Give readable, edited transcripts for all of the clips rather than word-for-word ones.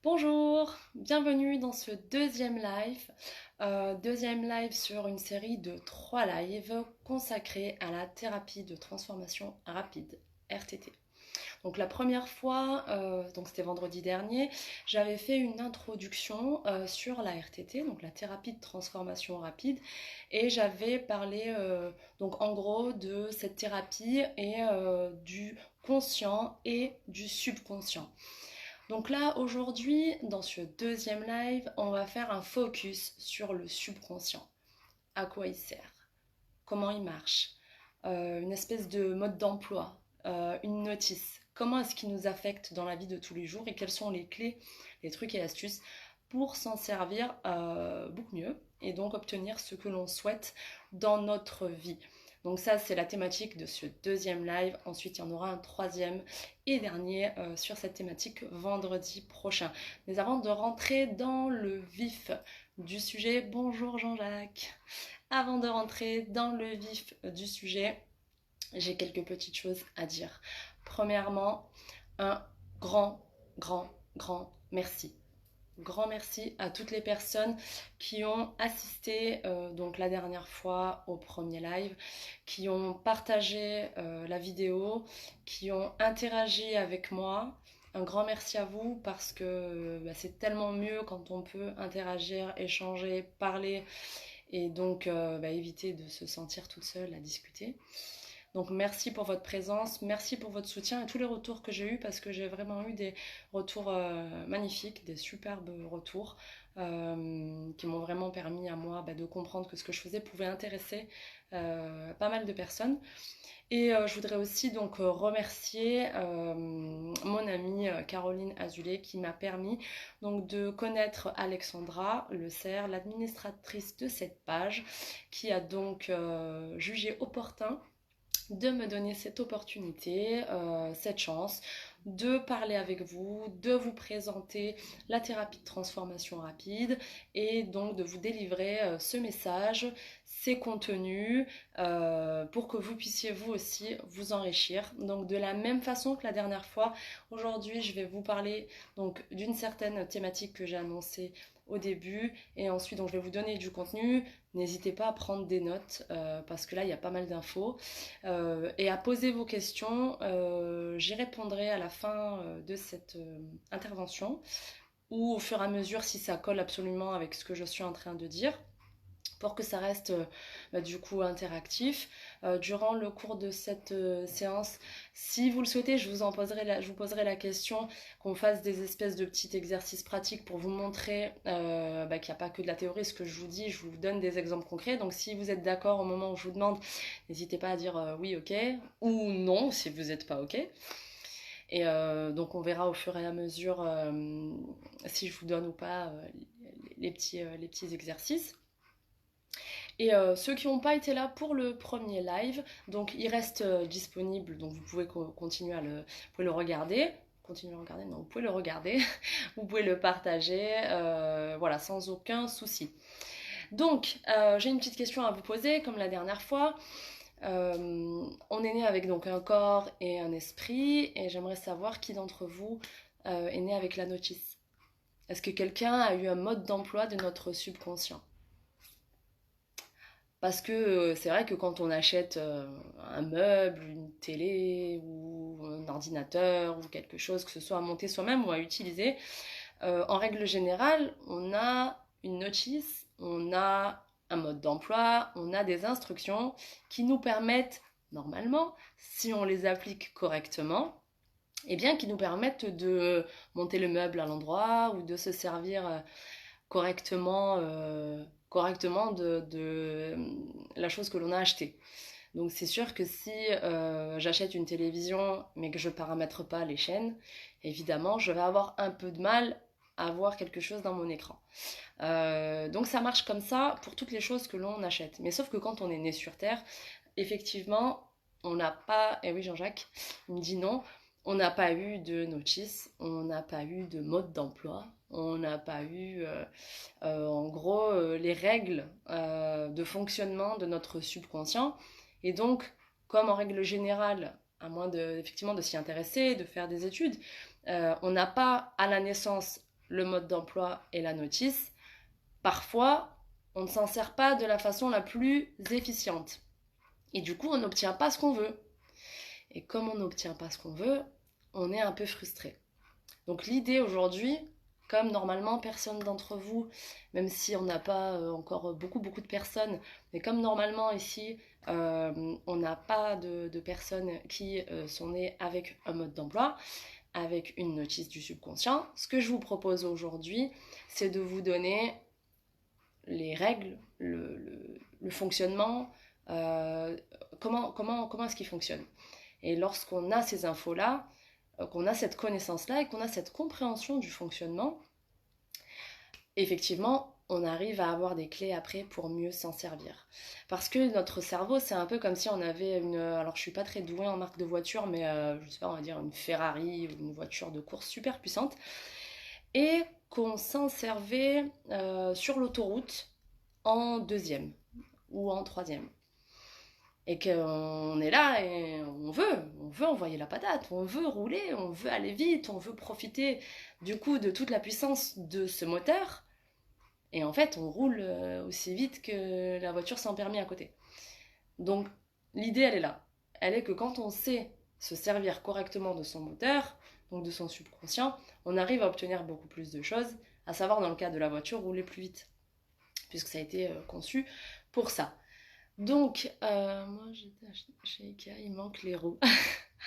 Bonjour, bienvenue dans ce deuxième live sur une série de 3 lives consacrés à la thérapie de transformation rapide, RTT. Donc la première fois, donc c'était vendredi dernier, j'avais fait une introduction sur la RTT, donc la thérapie de transformation rapide, et j'avais parlé donc en gros de cette thérapie et du conscient et du subconscient. Donc là, aujourd'hui, dans ce deuxième live, on va faire un focus sur le subconscient. À quoi il sert? Comment il marche? Une espèce de mode d'emploi, une notice. Comment est-ce qu'il nous affecte dans la vie de tous les jours et quelles sont les clés, les trucs et astuces pour s'en servir beaucoup mieux et donc obtenir ce que l'on souhaite dans notre vie. Donc ça, c'est la thématique de ce deuxième live. Ensuite, il y en aura un troisième et dernier sur cette thématique vendredi prochain. Mais avant de rentrer dans le vif du sujet, bonjour Jean-Jacques. Avant de rentrer dans le vif du sujet, j'ai quelques petites choses à dire. Premièrement, un grand merci. Grand merci à toutes les personnes qui ont assisté donc la dernière fois au premier live, qui ont partagé la vidéo, qui ont interagi avec moi. Un grand merci à vous parce que c'est tellement mieux quand on peut interagir, échanger, parler et donc éviter de se sentir toute seule à discuter. Donc merci pour votre présence, merci pour votre soutien et tous les retours que j'ai eus parce que j'ai vraiment eu des retours magnifiques, des superbes retours qui m'ont vraiment permis à moi de comprendre que ce que je faisais pouvait intéresser pas mal de personnes. Et je voudrais aussi donc remercier mon amie Caroline Azulet qui m'a permis donc de connaître Alexandra Le Cerf, l'administratrice de cette page, qui a donc jugé opportun de me donner cette opportunité, cette chance de parler avec vous, de vous présenter la thérapie de transformation rapide et donc de vous délivrer ce message, ces contenus pour que vous puissiez vous aussi vous enrichir. Donc de la même façon que la dernière fois, aujourd'hui je vais vous parler donc d'une certaine thématique que j'ai annoncée au début et ensuite donc je vais vous donner du contenu. N'hésitez pas à prendre des notes parce que là il y a pas mal d'infos et à poser vos questions. J'y répondrai à la fin de cette intervention ou au fur et à mesure si ça colle absolument avec ce que je suis en train de dire pour que ça reste du coup interactif. Durant le cours de cette séance, si vous le souhaitez, je vous poserai la question qu'on fasse des espèces de petits exercices pratiques pour vous montrer qu'il n'y a pas que de la théorie, ce que je vous dis, je vous donne des exemples concrets. Donc si vous êtes d'accord au moment où je vous demande, n'hésitez pas à dire oui, ok, ou non si vous n'êtes pas ok. Et donc on verra au fur et à mesure si je vous donne ou pas les petits exercices. Et ceux qui n'ont pas été là pour le premier live, donc il reste disponible, donc vous pouvez continuer vous pouvez le regarder. Continuer à regarder, non, vous pouvez le regarder, vous pouvez le partager, voilà, sans aucun souci. Donc, j'ai une petite question à vous poser, comme la dernière fois. On est né avec donc un corps et un esprit, et j'aimerais savoir qui d'entre vous est né avec la notice. Est-ce que quelqu'un a eu un mode d'emploi de notre subconscient? Parce que c'est vrai que quand on achète un meuble, une télé ou un ordinateur ou quelque chose, que ce soit à monter soi-même ou à utiliser, en règle générale, on a une notice, on a un mode d'emploi, on a des instructions qui nous permettent, normalement, si on les applique correctement, eh bien, qui nous permettent de monter le meuble à l'endroit ou de se servir correctement de la chose que l'on a achetée. Donc c'est sûr que si j'achète une télévision mais que je ne paramètre pas les chaînes, évidemment je vais avoir un peu de mal à voir quelque chose dans mon écran. Donc ça marche comme ça pour toutes les choses que l'on achète. Mais sauf que quand on est né sur Terre, effectivement, on n'a pas... Et oui Jean-Jacques, il me dit non, on n'a pas eu de notice, on n'a pas eu de mode d'emploi, on n'a pas eu en gros les règles de fonctionnement de notre subconscient. Et donc, comme en règle générale, à moins effectivement de s'y intéresser, de faire des études, on n'a pas à la naissance le mode d'emploi et la notice, parfois, on ne s'en sert pas de la façon la plus efficiente. Et du coup, on n'obtient pas ce qu'on veut. Et comme on n'obtient pas ce qu'on veut, on est un peu frustré. Donc l'idée aujourd'hui, comme normalement personne d'entre vous, même si on n'a pas encore beaucoup de personnes, mais comme normalement ici, on n'a pas de personnes qui sont nées avec un mode d'emploi, avec une notice du subconscient, ce que je vous propose aujourd'hui, c'est de vous donner les règles, le fonctionnement, comment est-ce qu'il fonctionne. Et lorsqu'on a ces infos-là, qu'on a cette connaissance-là et qu'on a cette compréhension du fonctionnement, effectivement, on arrive à avoir des clés après pour mieux s'en servir. Parce que notre cerveau, c'est un peu comme si on avait une... Alors, je suis pas très douée en marque de voiture, mais je sais pas, on va dire une Ferrari ou une voiture de course super puissante. Et qu'on s'en servait sur l'autoroute en deuxième ou en troisième. Et qu'on est là et on veut envoyer la patate, on veut rouler, on veut aller vite, on veut profiter du coup de toute la puissance de ce moteur. Et en fait, on roule aussi vite que la voiture sans permis à côté. Donc, l'idée, elle est là. Elle est que quand on sait se servir correctement de son moteur, donc de son subconscient, on arrive à obtenir beaucoup plus de choses, à savoir dans le cas de la voiture, rouler plus vite, puisque ça a été conçu pour ça. Donc, moi j'étais chez Ikea, il manque les roues.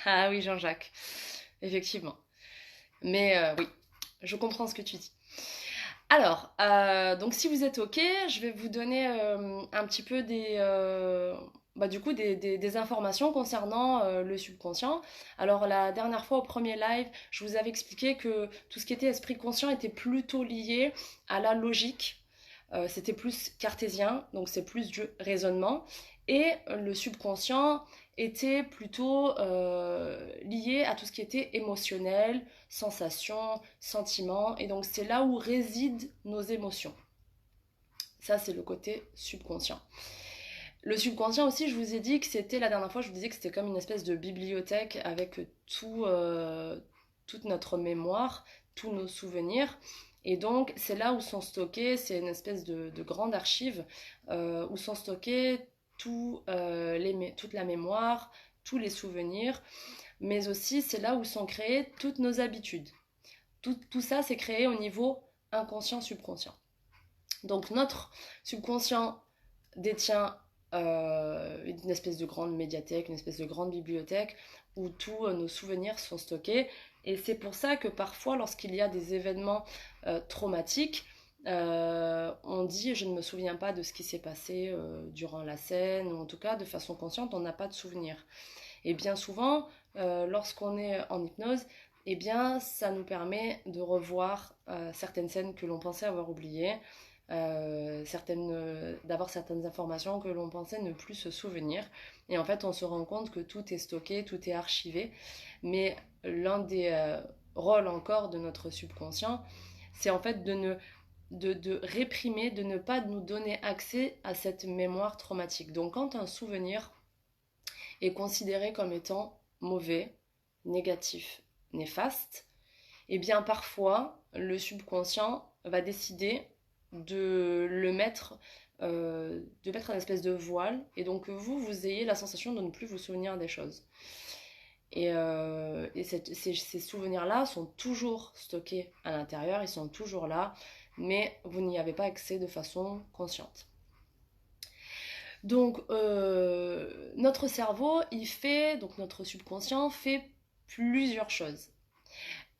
Ah oui, Jean-Jacques, effectivement. Mais oui, je comprends ce que tu dis. Alors, donc si vous êtes OK, je vais vous donner un petit peu des informations concernant le subconscient. Alors, la dernière fois au premier live, je vous avais expliqué que tout ce qui était esprit conscient était plutôt lié à la logique. C'était plus cartésien, donc c'est plus du raisonnement. Et le subconscient était plutôt lié à tout ce qui était émotionnel, sensations, sentiments. Et donc c'est là où résident nos émotions. Ça, c'est le côté subconscient. Le subconscient aussi, je vous ai dit que c'était, la dernière fois, je vous disais que c'était comme une espèce de bibliothèque avec toute notre mémoire, tous nos souvenirs. Et donc, c'est là où sont stockés, c'est une espèce de grande archive où sont stockés toute la mémoire, tous les souvenirs, mais aussi c'est là où sont créées toutes nos habitudes. Tout ça, c'est créé au niveau inconscient-subconscient. Donc, notre subconscient détient une espèce de grande médiathèque, une espèce de grande bibliothèque où tous nos souvenirs sont stockés. Et c'est pour ça que parfois, lorsqu'il y a des événements traumatiques, on dit je ne me souviens pas de ce qui s'est passé durant la scène, ou en tout cas de façon consciente, on n'a pas de souvenir. Et bien souvent, lorsqu'on est en hypnose, eh bien, ça nous permet de revoir certaines scènes que l'on pensait avoir oubliées, d'avoir certaines informations que l'on pensait ne plus se souvenir. Et en fait, on se rend compte que tout est stocké, tout est archivé. Mais l'un des rôles encore de notre subconscient, c'est en fait de réprimer, de ne pas nous donner accès à cette mémoire traumatique. Donc quand un souvenir est considéré comme étant mauvais, négatif, néfaste, et bien parfois le subconscient va décider de mettre une espèce de voile, et donc que vous ayez la sensation de ne plus vous souvenir des choses. Et ces souvenirs-là sont toujours stockés à l'intérieur, ils sont toujours là, mais vous n'y avez pas accès de façon consciente. Donc notre cerveau, donc notre subconscient fait plusieurs choses.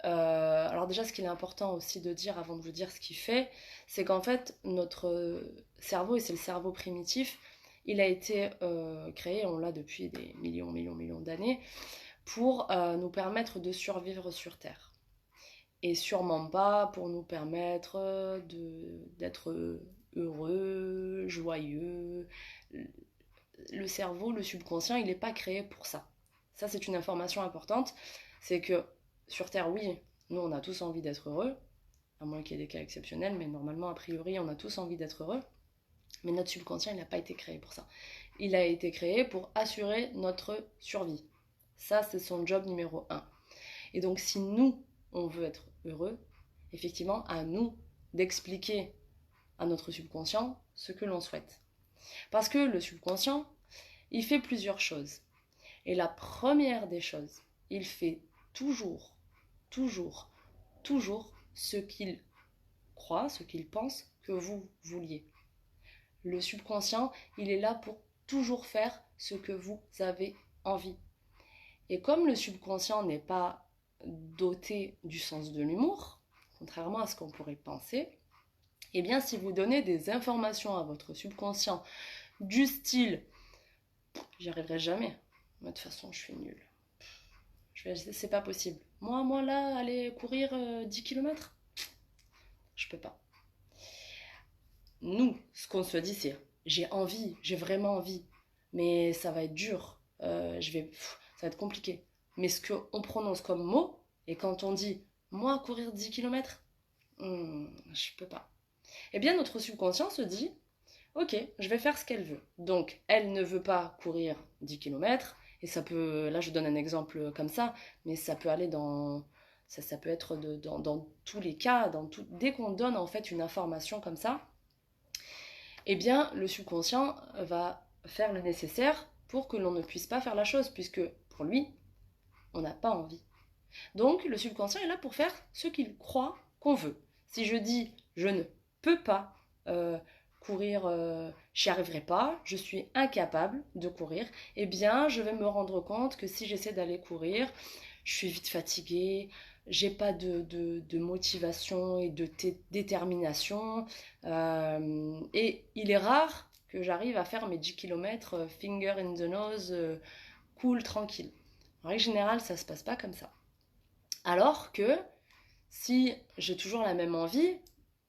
Alors déjà, ce qu'il est important aussi de dire avant de vous dire ce qu'il fait, c'est qu'en fait, notre cerveau, et c'est le cerveau primitif, il a été créé, on l'a depuis des millions d'années, pour nous permettre de survivre sur Terre. Et sûrement pas pour nous permettre d'être heureux, joyeux. Le cerveau, le subconscient, il n'est pas créé pour ça. Ça, c'est une information importante. C'est que sur Terre, oui, nous, on a tous envie d'être heureux, à moins qu'il y ait des cas exceptionnels, mais normalement, a priori, on a tous envie d'être heureux. Mais notre subconscient, il n'a pas été créé pour ça. Il a été créé pour assurer notre survie. Ça, c'est son job numéro 1. Et donc, si nous, on veut être heureux, effectivement à nous d'expliquer à notre subconscient ce que l'on souhaite. Parce que le subconscient, il fait plusieurs choses. Et la première des choses, il fait toujours, toujours, toujours ce qu'il croit, ce qu'il pense que vous vouliez. Le subconscient, il est là pour toujours faire ce que vous avez envie. Et comme le subconscient n'est pas doté du sens de l'humour, contrairement à ce qu'on pourrait penser, eh bien si vous donnez des informations à votre subconscient du style « j'y arriverai jamais, de toute façon je suis nulle, c'est pas possible, moi là, aller courir 10 km, je peux pas ». Nous, ce qu'on se dit, c'est j'ai envie, j'ai vraiment envie, mais ça va être dur, ça va être compliqué. Mais ce qu'on prononce comme mot, et quand on dit moi courir 10 km, je peux pas. Eh bien, notre subconscient se dit ok, je vais faire ce qu'elle veut. Donc, elle ne veut pas courir 10 km, et ça peut, là je donne un exemple comme ça, mais ça peut aller ça peut être dans tous les cas, dès qu'on donne en fait une information comme ça, eh bien, le subconscient va faire le nécessaire pour que l'on ne puisse pas faire la chose, puisque pour lui, on n'a pas envie. Donc, le subconscient est là pour faire ce qu'il croit qu'on veut. Si je dis je ne peux pas courir, j'y arriverai pas, je suis incapable de courir, eh bien, je vais me rendre compte que si j'essaie d'aller courir, je suis vite fatiguée, j'ai pas de motivation et de détermination, et il est rare que j'arrive à faire mes 10 km finger in the nose, cool, tranquille. En règle générale, ça se passe pas comme ça. Alors que si j'ai toujours la même envie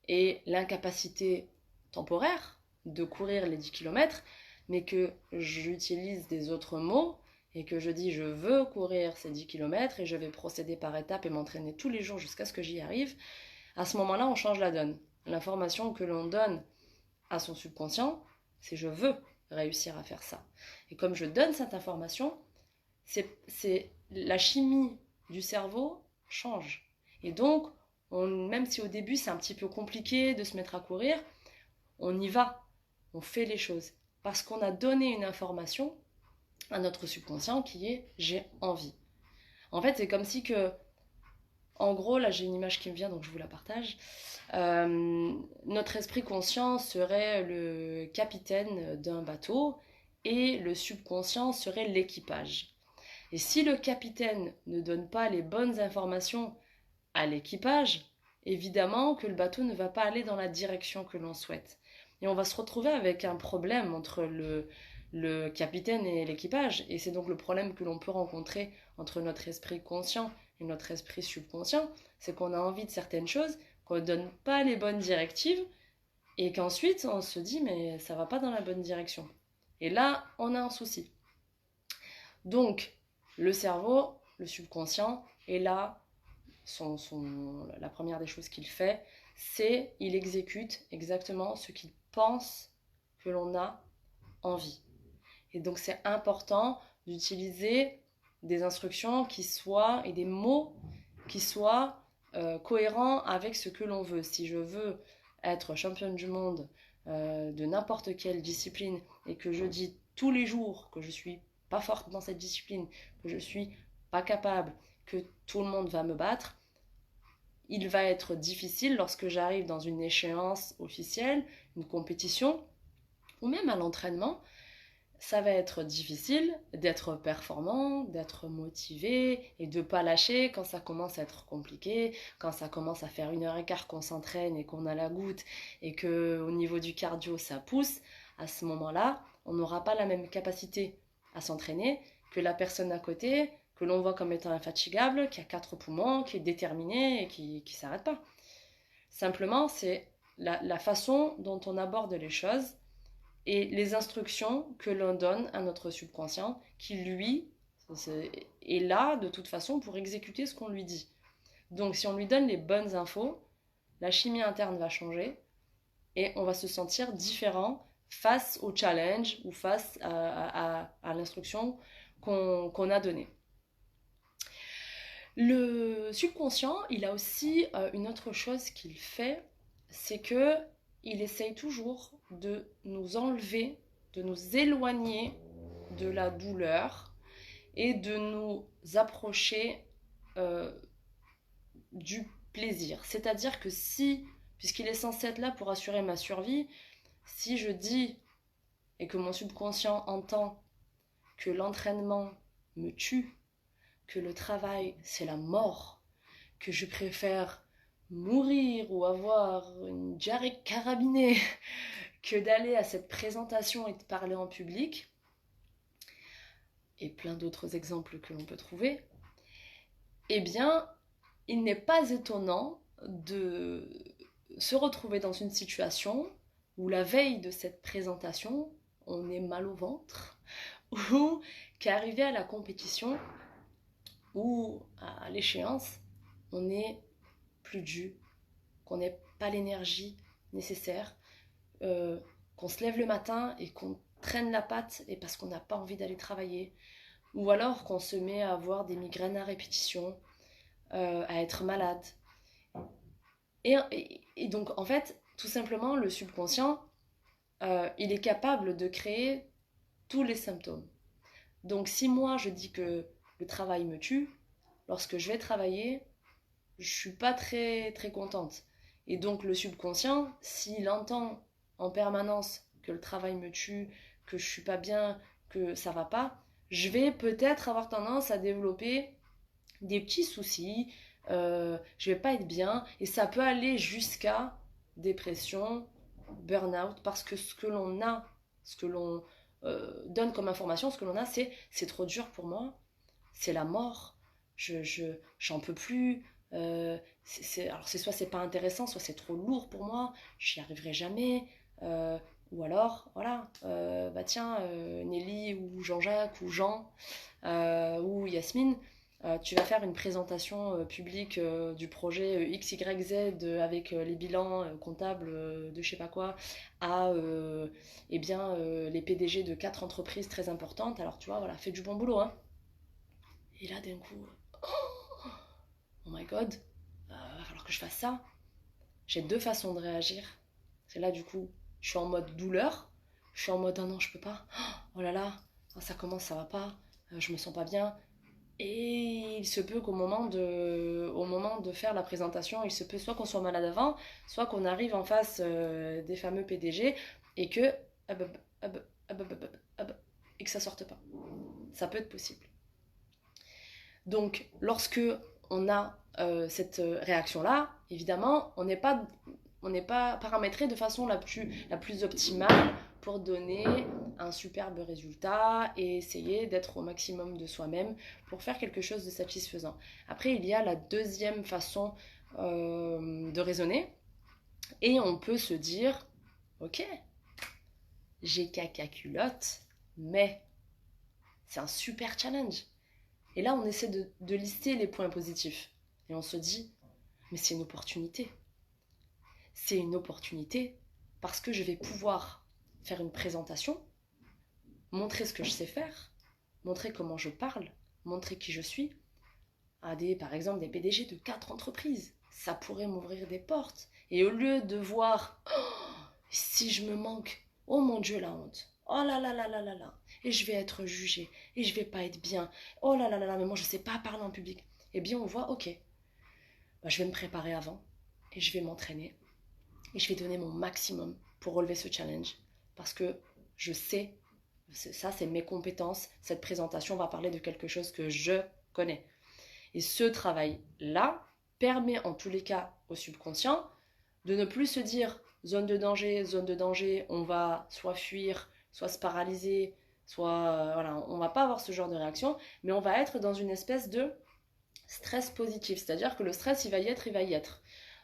et l'incapacité temporaire de courir les 10 km, mais que j'utilise des autres mots et que je dis je veux courir ces 10 km et je vais procéder par étapes et m'entraîner tous les jours jusqu'à ce que j'y arrive, à ce moment-là, on change la donne. L'information que l'on donne à son subconscient, c'est je veux réussir à faire ça. Et comme je donne cette information, c'est la chimie du cerveau change. Et donc, même si au début c'est un petit peu compliqué de se mettre à courir, on y va, on fait les choses. Parce qu'on a donné une information à notre subconscient qui est j'ai envie. En fait, c'est comme si que, en gros, là j'ai une image qui me vient donc je vous la partage. Notre esprit conscient serait le capitaine d'un bateau et le subconscient serait l'équipage. Et si le capitaine ne donne pas les bonnes informations à l'équipage, évidemment que le bateau ne va pas aller dans la direction que l'on souhaite. Et on va se retrouver avec un problème entre le capitaine et l'équipage. Et c'est donc le problème que l'on peut rencontrer entre notre esprit conscient et notre esprit subconscient. C'est qu'on a envie de certaines choses, qu'on ne donne pas les bonnes directives, et qu'ensuite on se dit mais ça va pas dans la bonne direction. Et là, on a un souci. Donc, le cerveau, le subconscient, est là, la première des choses qu'il fait, c'est il exécute exactement ce qu'il pense que l'on a envie. Et donc c'est important d'utiliser des instructions qui soient, et des mots qui soient cohérents avec ce que l'on veut. Si je veux être championne du monde de n'importe quelle discipline et que je dis tous les jours que je suis pas forte dans cette discipline, que je suis pas capable, que tout le monde va me battre, il va être difficile lorsque j'arrive dans une échéance officielle, une compétition, ou même à l'entraînement, ça va être difficile d'être performant, d'être motivé et de ne pas lâcher quand ça commence à être compliqué, quand ça commence à faire 1h15 qu'on s'entraîne et qu'on a la goutte et qu'au niveau du cardio ça pousse. À ce moment-là, on n'aura pas la même capacité à s'entraîner que la personne à côté, que l'on voit comme étant infatigable, qui a 4 poumons, qui est déterminé et qui ne s'arrête pas. Simplement, c'est la façon dont on aborde les choses et les instructions que l'on donne à notre subconscient qui, lui, est là de toute façon pour exécuter ce qu'on lui dit. Donc si on lui donne les bonnes infos, la chimie interne va changer et on va se sentir différent face au challenge ou face à l'instruction qu'on a donnée. Le subconscient, il a aussi une autre chose qu'il fait, c'est que il essaye toujours de nous enlever, de nous éloigner de la douleur et de nous approcher euh, du plaisir. C'est-à-dire que si, puisqu'il est censé être là pour assurer ma survie, si je dis et que mon subconscient entend que l'entraînement me tue, que le travail c'est la mort, que je préfère mourir ou avoir une diarrhée carabinée que d'aller à cette présentation et de parler en public, et plein d'autres exemples que l'on peut trouver, eh bien, il n'est pas étonnant de se retrouver dans une situation où la veille de cette présentation, on est mal au ventre, ou qu'arrivé à la compétition ou à l'échéance, on n'est plus dû, qu'on n'ait pas l'énergie nécessaire, qu'on se lève le matin et qu'on traîne la patte et parce qu'on n'a pas envie d'aller travailler, ou alors qu'on se met à avoir des migraines à répétition, à être malade. Et donc, en fait, tout simplement, le subconscient, il est capable de créer tous les symptômes. Donc, si moi, je dis que le travail me tue, lorsque je vais travailler, je suis pas très, très contente. Et donc, le subconscient, s'il entend en permanence que le travail me tue, que je suis pas bien, que ça va pas, je vais peut-être avoir tendance à développer des petits soucis, je vais pas être bien, et ça peut aller jusqu'à dépression, burn-out, parce que ce que l'on a, ce que l'on donne comme information, ce que l'on a, c'est trop dur pour moi, c'est la mort, j'en peux plus, alors c'est soit c'est pas intéressant, soit c'est trop lourd pour moi, j'y arriverai jamais, ou alors, voilà, bah tiens, Nelly ou Jean-Jacques ou Jean ou Yasmine, tu vas faire une présentation publique du projet XYZ avec les bilans comptables de je sais pas quoi à eh bien, les PDG de 4 entreprises très importantes. Alors tu vois, voilà, fais du bon boulot. Hein. Et là, d'un coup, oh my god, va falloir que je fasse ça. J'ai deux façons de réagir. C'est là, du coup, je suis en mode douleur. Je suis en mode, ah non, je peux pas. Oh là là, ça commence, ça va pas. Je me sens pas bien. Et il se peut au moment de faire la présentation, il se peut soit qu'on soit malade avant, soit qu'on arrive en face des fameux PDG et que, et que ça sorte pas. Ça peut être possible. Donc, lorsque on a cette réaction-là, évidemment, on n'est pas paramétré de façon la plus optimale pour donner un superbe résultat et essayer d'être au maximum de soi-même pour faire quelque chose de satisfaisant. Après, il y a la deuxième façon de raisonner et on peut se dire, ok, j'ai caca culotte, mais c'est un super challenge. Et là, on essaie de lister les points positifs. Et on se dit, mais c'est une opportunité. C'est une opportunité parce que je vais pouvoir faire une présentation, montrer ce que je sais faire, montrer comment je parle, montrer qui je suis à par exemple, des PDG de 4 entreprises. Ça pourrait m'ouvrir des portes. Et au lieu de voir, oh, si je me manque, oh mon Dieu, la honte. Oh là là là là là là. Et je vais être jugée. Et je vais pas être bien. Oh là là là là, mais moi je sais pas parler en public. Eh bien, on voit, ok, bah, je vais me préparer avant. Et je vais m'entraîner. Et je vais donner mon maximum pour relever ce challenge. Parce que je sais, ça c'est mes compétences. Cette présentation va parler de quelque chose que je connais. Et ce travail-là permet en tous les cas au subconscient de ne plus se dire zone de danger, on va soit fuir, soit se paralyser, soit voilà, on va pas avoir ce genre de réaction, mais on va être dans une espèce de stress positif, c'est-à-dire que le stress il va y être,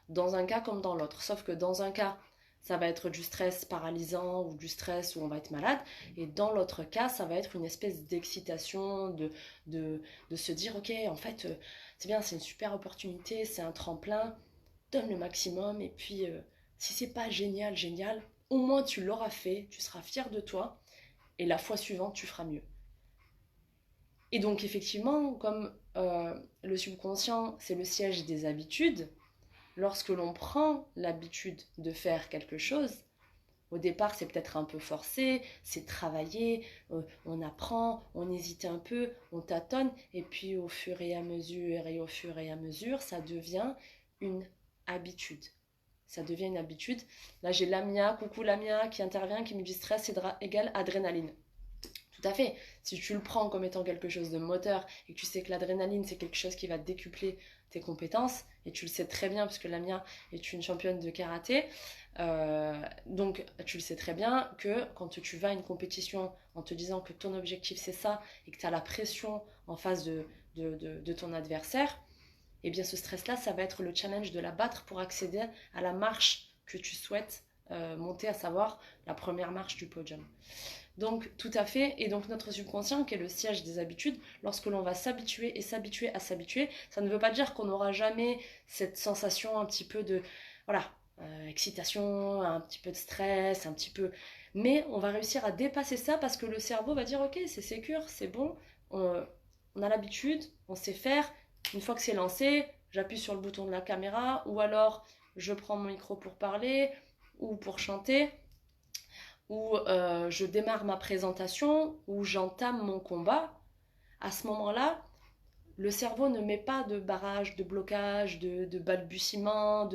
dans un cas comme dans l'autre, sauf que dans un cas ça va être du stress paralysant ou du stress où on va être malade, et dans l'autre cas ça va être une espèce d'excitation, de se dire ok en fait c'est bien, c'est une super opportunité, c'est un tremplin, donne le maximum, et puis si c'est pas génial, génial, au moins tu l'auras fait, tu seras fier de toi, et la fois suivante tu feras mieux. Et donc effectivement, comme le subconscient, c'est le siège des habitudes. Lorsque l'on prend l'habitude de faire quelque chose, au départ, c'est peut-être un peu forcé, c'est travaillé, on apprend, on hésite un peu, on tâtonne, et puis au fur et à mesure, ça devient une habitude. Ça devient une habitude. Là, j'ai Lamia, coucou Lamia, qui intervient, qui me dit stress égale adrénaline. Tout à fait. Si tu le prends comme étant quelque chose de moteur et que tu sais que l'adrénaline, c'est quelque chose qui va décupler tes compétences, et tu le sais très bien, puisque Lamia est une championne de karaté, donc tu le sais très bien que quand tu vas à une compétition en te disant que ton objectif c'est ça et que tu as la pression en face de ton adversaire, et bien ce stress-là, ça va être le challenge de la battre pour accéder à la marche que tu souhaites monter, à savoir la première marche du podium. Donc tout à fait, et donc notre subconscient qui est le siège des habitudes, lorsque l'on va s'habituer et s'habituer à s'habituer, ça ne veut pas dire qu'on n'aura jamais cette sensation un petit peu de, voilà, excitation, un petit peu de stress, un petit peu... Mais on va réussir à dépasser ça parce que le cerveau va dire ok, c'est sécure, c'est bon, on a l'habitude, on sait faire, une fois que c'est lancé, j'appuie sur le bouton de la caméra, ou alors je prends mon micro pour parler, ou pour chanter, où je démarre ma présentation, où j'entame mon combat. À ce moment-là, le cerveau ne met pas de barrage, de blocage, de balbutiement,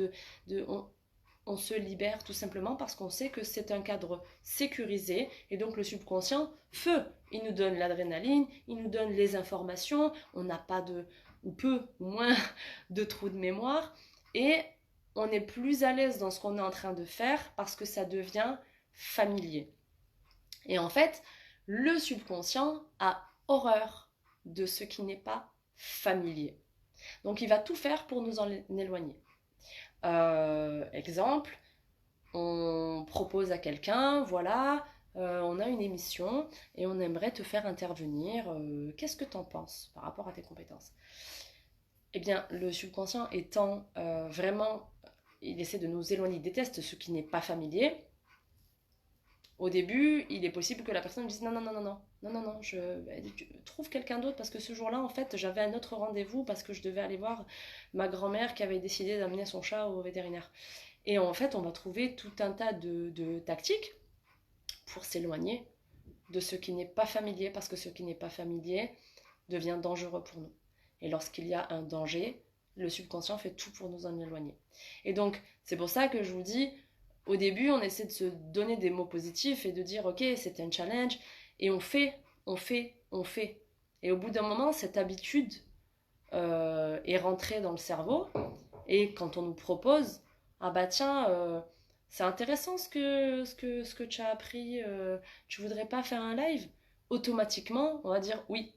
on se libère tout simplement parce qu'on sait que c'est un cadre sécurisé et donc le subconscient, feu, il nous donne l'adrénaline, il nous donne les informations, on n'a pas de, ou peu, ou moins de trous de mémoire et on est plus à l'aise dans ce qu'on est en train de faire parce que ça devient familier. Et en fait, le subconscient a horreur de ce qui n'est pas familier. Donc il va tout faire pour nous en éloigner. Exemple, on propose à quelqu'un, voilà, on a une émission et on aimerait te faire intervenir, qu'est-ce que tu en penses par rapport à tes compétences? Eh bien, le subconscient étant vraiment, il essaie de nous éloigner, il déteste ce qui n'est pas familier. Au début, il est possible que la personne me dise non, non, non, non, non, non, non, non, trouve quelqu'un d'autre parce que ce jour-là, en fait, j'avais un autre rendez-vous parce que je devais aller voir ma grand-mère qui avait décidé d'amener son chat au vétérinaire. Et en fait, on va trouver tout un tas de tactiques pour s'éloigner de ce qui n'est pas familier parce que ce qui n'est pas familier devient dangereux pour nous. Et lorsqu'il y a un danger, le subconscient fait tout pour nous en éloigner. Et donc, c'est pour ça que je vous dis, au début, on essaie de se donner des mots positifs et de dire, ok, c'est un challenge, et on fait, on fait, on fait. Et au bout d'un moment, cette habitude est rentrée dans le cerveau, et quand on nous propose, ah bah tiens, c'est intéressant ce que tu as appris, tu voudrais pas faire un live? Automatiquement, on va dire oui.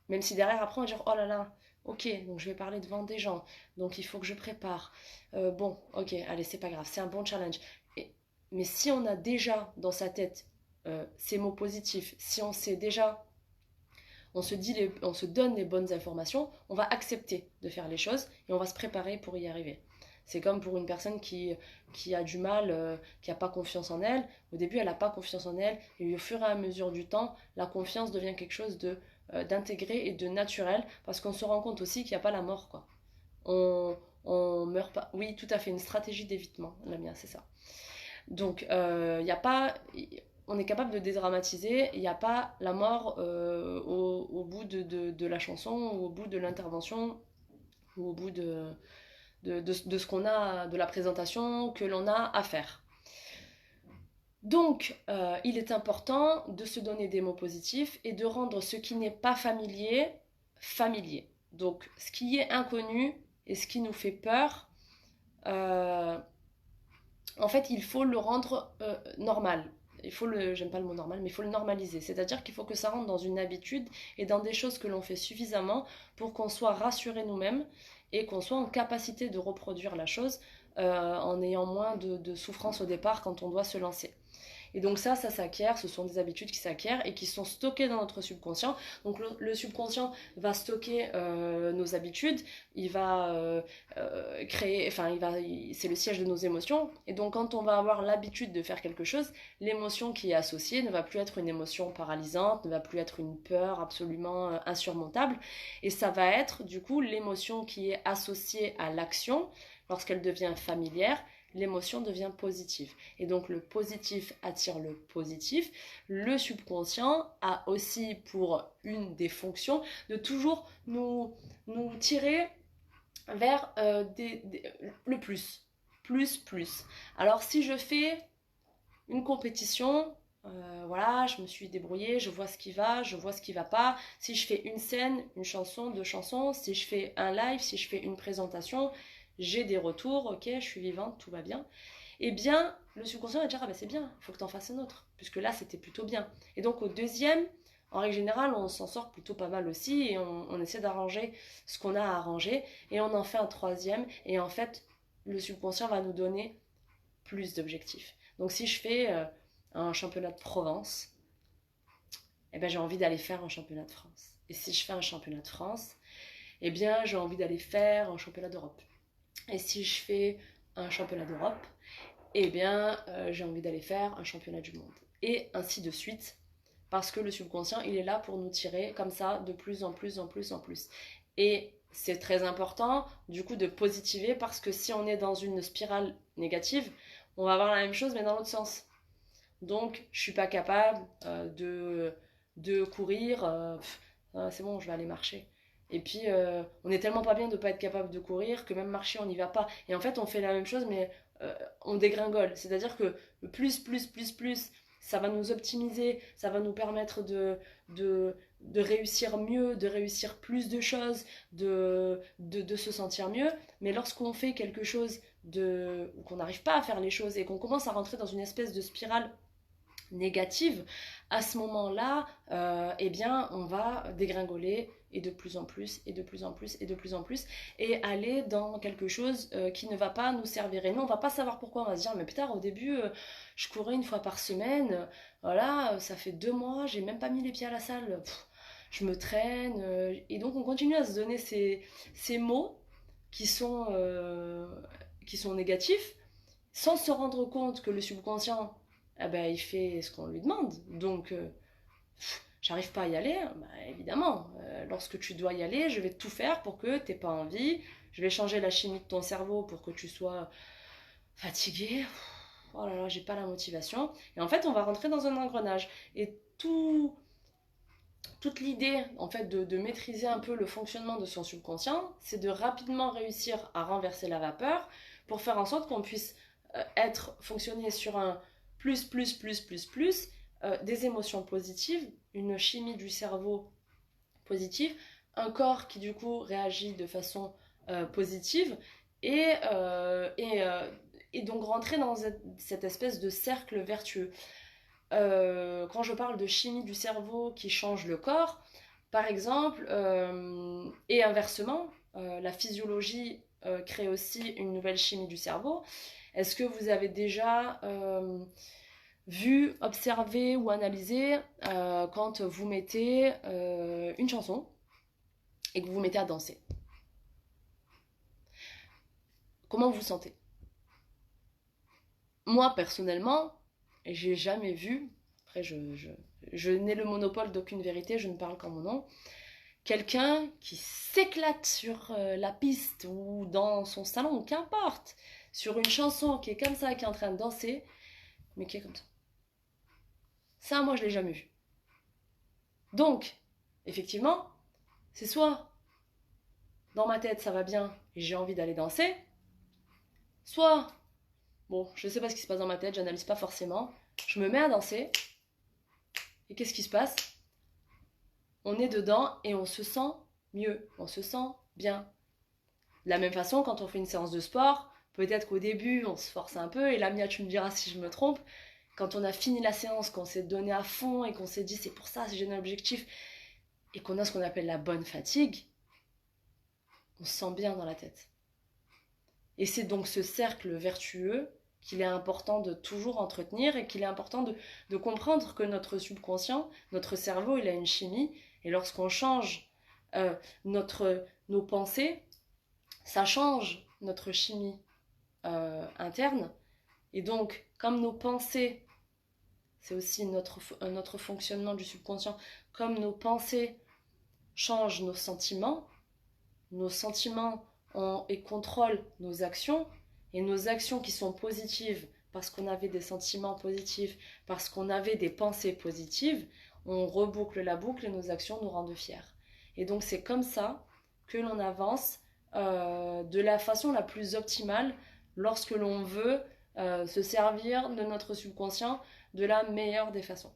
Même si derrière, après, on va dire, oh là là, ok, donc je vais parler devant des gens, donc il faut que je prépare. Bon, ok, allez, c'est pas grave, c'est un bon challenge. Mais si on a déjà dans sa tête ces mots positifs, si on sait déjà, on se donne les bonnes informations, on va accepter de faire les choses et on va se préparer pour y arriver. C'est comme pour une personne qui a du mal, qui n'a pas confiance en elle. Au début, elle n'a pas confiance en elle. Et au fur et à mesure du temps, la confiance devient quelque chose d'intégré et de naturel. Parce qu'on se rend compte aussi qu'il n'y a pas la mort, quoi. On meurt pas. Oui, tout à fait, une stratégie d'évitement, la mienne, c'est ça. Donc, y a pas, on est capable de dédramatiser, il n'y a pas la mort au bout de la chanson, ou au bout de l'intervention, ou au bout de ce qu'on a, de la présentation que l'on a à faire. Donc, il est important de se donner des mots positifs et de rendre ce qui n'est pas familier, familier. Donc, ce qui est inconnu et ce qui nous fait peur, en fait, il faut le rendre normal. J'aime pas le mot normal, mais il faut le normaliser. C'est-à-dire qu'il faut que ça rentre dans une habitude et dans des choses que l'on fait suffisamment pour qu'on soit rassuré nous-mêmes et qu'on soit en capacité de reproduire la chose en ayant moins de souffrance au départ quand on doit se lancer. Et donc ça s'acquiert, ce sont des habitudes qui s'acquièrent et qui sont stockées dans notre subconscient. Donc le subconscient va stocker nos habitudes, il va créer, enfin c'est le siège de nos émotions. Et donc quand on va avoir l'habitude de faire quelque chose, l'émotion qui est associée ne va plus être une émotion paralysante, ne va plus être une peur absolument insurmontable. Et ça va être du coup l'émotion qui est associée à l'action, lorsqu'elle devient familière, l'émotion devient positive. Et donc le positif attire le positif. Le subconscient a aussi pour une des fonctions de toujours nous tirer vers le plus. Plus, plus. Alors si je fais une compétition, voilà, je me suis débrouillée, je vois ce qui va, je vois ce qui va pas. Si je fais une scène, une chanson, deux chansons, si je fais un live, si je fais une présentation, j'ai des retours, ok, je suis vivante, tout va bien. Eh bien, le subconscient va dire, ah ben c'est bien, il faut que tu en fasses un autre, puisque là c'était plutôt bien. Et donc au deuxième, en règle générale, on s'en sort plutôt pas mal aussi, et on essaie d'arranger ce qu'on a à arranger, et on en fait un troisième, et en fait, le subconscient va nous donner plus d'objectifs. Donc si je fais un championnat de Provence, eh ben, j'ai envie d'aller faire un championnat de France. Et si je fais un championnat de France, eh bien j'ai envie d'aller faire un championnat d'Europe. Et si je fais un championnat d'Europe, eh bien j'ai envie d'aller faire un championnat du monde. Et ainsi de suite, parce que le subconscient, il est là pour nous tirer comme ça de plus en plus en plus en plus. Et c'est très important du coup de positiver, parce que si on est dans une spirale négative, on va avoir la même chose mais dans l'autre sens. Donc je suis pas capable de courir, c'est bon, je vais aller marcher. Et puis on est tellement pas bien de pas être capable de courir que même marcher on n'y va pas. Et en fait on fait la même chose mais on dégringole. C'est-à-dire que plus, ça va nous optimiser, ça va nous permettre de réussir mieux, de réussir plus de choses, de se sentir mieux. Mais lorsqu'on fait quelque chose ou qu'on n'arrive pas à faire les choses et qu'on commence à rentrer dans une espèce de spirale négative, à ce moment-là, eh bien, on va dégringoler et de plus en plus, et de plus en plus, et de plus en plus, et aller dans quelque chose qui ne va pas nous servir. Et nous, on va pas savoir pourquoi. On va se dire, mais putain, au début, je courais une fois par semaine, voilà, ça fait 2 mois, j'ai même pas mis les pieds à la salle, je me traîne, et donc on continue à se donner ces mots qui sont négatifs, sans se rendre compte que le subconscient, ah ben, il fait ce qu'on lui demande. Donc, j'arrive pas à y aller. Bah, évidemment, lorsque tu dois y aller, je vais tout faire pour que tu n'aies pas envie. Je vais changer la chimie de ton cerveau pour que tu sois fatigué. Oh là là, j'ai pas la motivation. Et en fait, on va rentrer dans un engrenage. Et toute l'idée, en fait, de maîtriser un peu le fonctionnement de son subconscient, c'est de rapidement réussir à renverser la vapeur pour faire en sorte qu'on puisse fonctionner sur un plus, des émotions positives, une chimie du cerveau positive, un corps qui du coup réagit de façon positive et, euh, et, euh, et donc rentrer dans cette espèce de cercle vertueux. Quand je parle de chimie du cerveau qui change le corps, par exemple, et inversement, la physiologie crée aussi une nouvelle chimie du cerveau. Est-ce que vous avez déjà vu, observé ou analysé quand vous mettez une chanson et que vous vous mettez à danser? Comment vous vous sentez? Moi, personnellement, j'ai jamais vu, après je n'ai le monopole d'aucune vérité, je ne parle qu'en mon nom, quelqu'un qui s'éclate sur la piste ou dans son salon, qu'importe, sur une chanson qui est comme ça, qui est en train de danser, mais qui est comme ça. Ça, moi, je l'ai jamais vu. Donc, effectivement, c'est soit dans ma tête ça va bien et j'ai envie d'aller danser, soit, bon, je sais pas ce qui se passe dans ma tête, j'analyse pas forcément, je me mets à danser et qu'est-ce qui se passe? On est dedans et on se sent mieux, on se sent bien. De la même façon, quand on fait une séance de sport, peut-être qu'au début on se force un peu, et là Mia tu me diras si je me trompe, quand on a fini la séance, qu'on s'est donné à fond et qu'on s'est dit c'est pour ça, j'ai un objectif, et qu'on a ce qu'on appelle la bonne fatigue, on se sent bien dans la tête. Et c'est donc ce cercle vertueux qu'il est important de toujours entretenir et qu'il est important de comprendre que notre subconscient, notre cerveau, il a une chimie et lorsqu'on change nos pensées, ça change notre chimie interne et donc comme nos pensées, c'est aussi notre fonctionnement du subconscient, comme nos pensées changent nos sentiments et contrôlent nos actions, et nos actions qui sont positives, parce qu'on avait des sentiments positifs, parce qu'on avait des pensées positives, on reboucle la boucle et nos actions nous rendent fiers. Et donc c'est comme ça que l'on avance de la façon la plus optimale lorsque l'on veut se servir de notre subconscient de la meilleure des façons.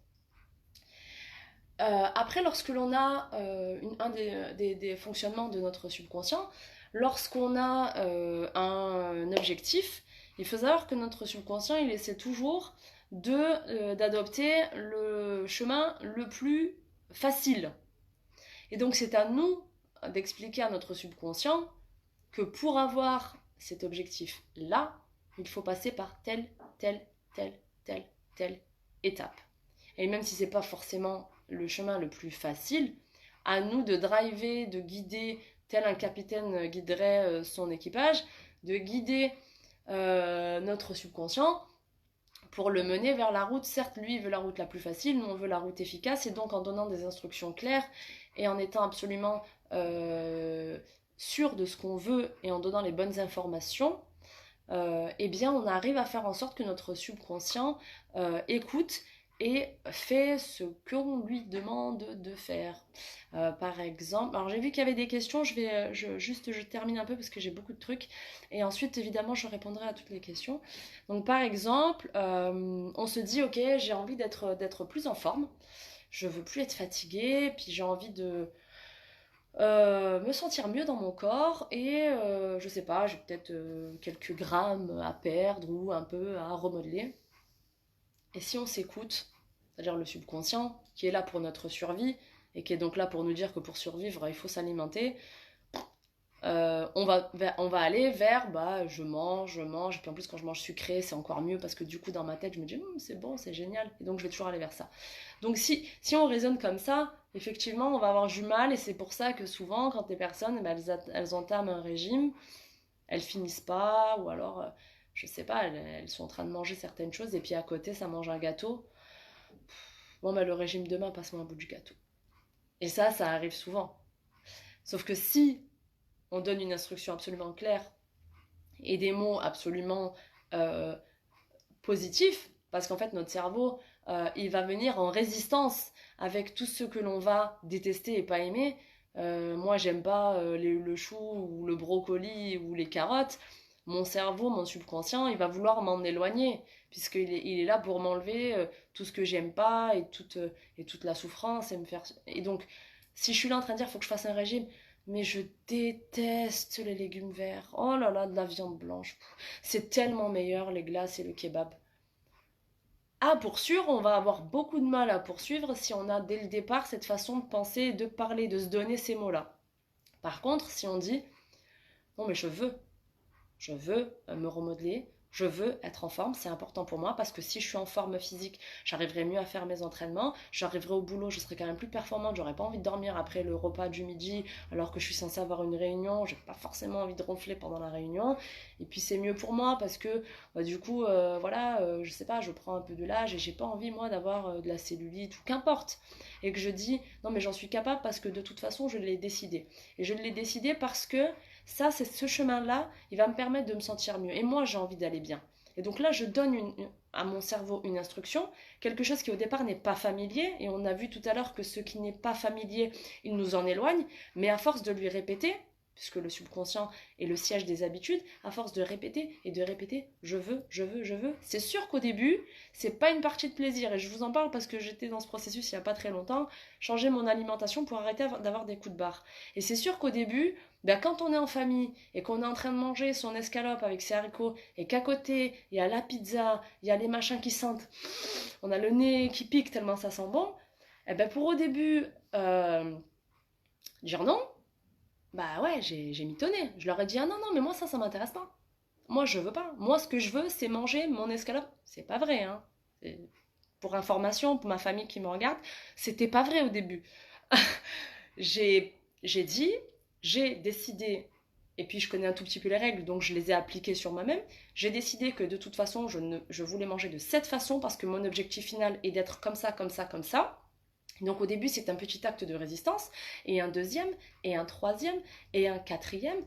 Après, lorsque l'on a un des fonctionnements de notre subconscient, lorsqu'on a un objectif, il faut savoir que notre subconscient, il essaie toujours d'adopter le chemin le plus facile. Et donc, c'est à nous d'expliquer à notre subconscient que pour avoir cet objectif-là, il faut passer par telle étape. Et même si c'est pas forcément le chemin le plus facile, à nous de driver, de guider, tel un capitaine guiderait son équipage, de guider notre subconscient pour le mener vers la route. Certes, lui, il veut la route la plus facile, nous, on veut la route efficace, et donc en donnant des instructions claires et en étant absolument sûr de ce qu'on veut et en donnant les bonnes informations, eh bien, on arrive à faire en sorte que notre subconscient écoute et fait ce qu'on lui demande de faire. Par exemple, alors j'ai vu qu'il y avait des questions, je termine un peu parce que j'ai beaucoup de trucs, et ensuite évidemment je répondrai à toutes les questions. Donc par exemple, on se dit ok, j'ai envie d'être plus en forme, je veux plus être fatiguée, puis j'ai envie de me sentir mieux dans mon corps et je sais pas, j'ai peut-être quelques grammes à perdre ou un peu à remodeler. Et si on s'écoute, c'est-à-dire le subconscient, qui est là pour notre survie, et qui est donc là pour nous dire que pour survivre, il faut s'alimenter, on va aller vers, je mange, et puis en plus quand je mange sucré, c'est encore mieux, parce que du coup dans ma tête, je me dis, c'est bon, c'est génial, et donc je vais toujours aller vers ça. Donc si on raisonne comme ça, effectivement, on va avoir du mal, et c'est pour ça que souvent, quand les personnes, elles entament un régime, elles finissent pas, ou alors, je sais pas, elles sont en train de manger certaines choses, et puis à côté, ça mange un gâteau. Bon, le régime demain, passe-moi un bout du gâteau. Et ça arrive souvent. Sauf que si on donne une instruction absolument claire et des mots absolument positifs, parce qu'en fait, notre cerveau, il va venir en résistance avec tout ce que l'on va détester et pas aimer. Moi, j'aime pas le chou ou le brocoli ou les carottes. Mon cerveau, mon subconscient, il va vouloir m'en éloigner, puisqu'il est là pour m'enlever tout ce que j'aime pas et toute la souffrance et me faire... Et donc, si je suis là en train de dire, faut que je fasse un régime, mais je déteste les légumes verts. Oh là là, de la viande blanche. C'est tellement meilleur, les glaces et le kebab. Ah, pour sûr, on va avoir beaucoup de mal à poursuivre si on a dès le départ cette façon de penser, de parler, de se donner ces mots-là. Par contre, si on dit, non mais je veux me remodeler, je veux être en forme, c'est important pour moi parce que si je suis en forme physique, j'arriverai mieux à faire mes entraînements, j'arriverai au boulot, je serai quand même plus performante, j'aurai pas envie de dormir après le repas du midi alors que je suis censée avoir une réunion, j'ai pas forcément envie de ronfler pendant la réunion, et puis c'est mieux pour moi parce que du coup je sais pas, je prends un peu de l'âge et j'ai pas envie moi d'avoir de la cellulite ou qu'importe, et que je dis non mais j'en suis capable parce que de toute façon je l'ai décidé, et je l'ai décidé parce que ça, c'est ce chemin-là, il va me permettre de me sentir mieux. Et moi, j'ai envie d'aller bien. Et donc là, je donne à mon cerveau une instruction, quelque chose qui au départ n'est pas familier. Et on a vu tout à l'heure que ce qui n'est pas familier, il nous en éloigne. Mais à force de lui répéter, puisque le subconscient est le siège des habitudes, à force de répéter et de répéter, je veux, c'est sûr qu'au début, c'est pas une partie de plaisir. Et je vous en parle parce que j'étais dans ce processus il y a pas très longtemps, changer mon alimentation pour arrêter d'avoir des coups de barre. Et c'est sûr qu'au début, quand on est en famille et qu'on est en train de manger son escalope avec ses haricots et qu'à côté il y a la pizza, il y a les machins qui sentent, on a le nez qui pique tellement ça sent bon, pour au début dire non, j'ai mitonné. Je leur ai dit ah non mais moi ça m'intéresse pas. Moi, je veux pas. Moi, ce que je veux, c'est manger mon escalope. C'est pas vrai, hein. Pour information, pour ma famille qui me regarde, c'était pas vrai au début. J'ai dit, j'ai décidé, et puis je connais un tout petit peu les règles, donc je les ai appliquées sur moi-même. J'ai décidé que de toute façon, je voulais manger de cette façon parce que mon objectif final est d'être comme ça, comme ça, comme ça. Donc au début, c'est un petit acte de résistance, et un deuxième, et un troisième, et un quatrième.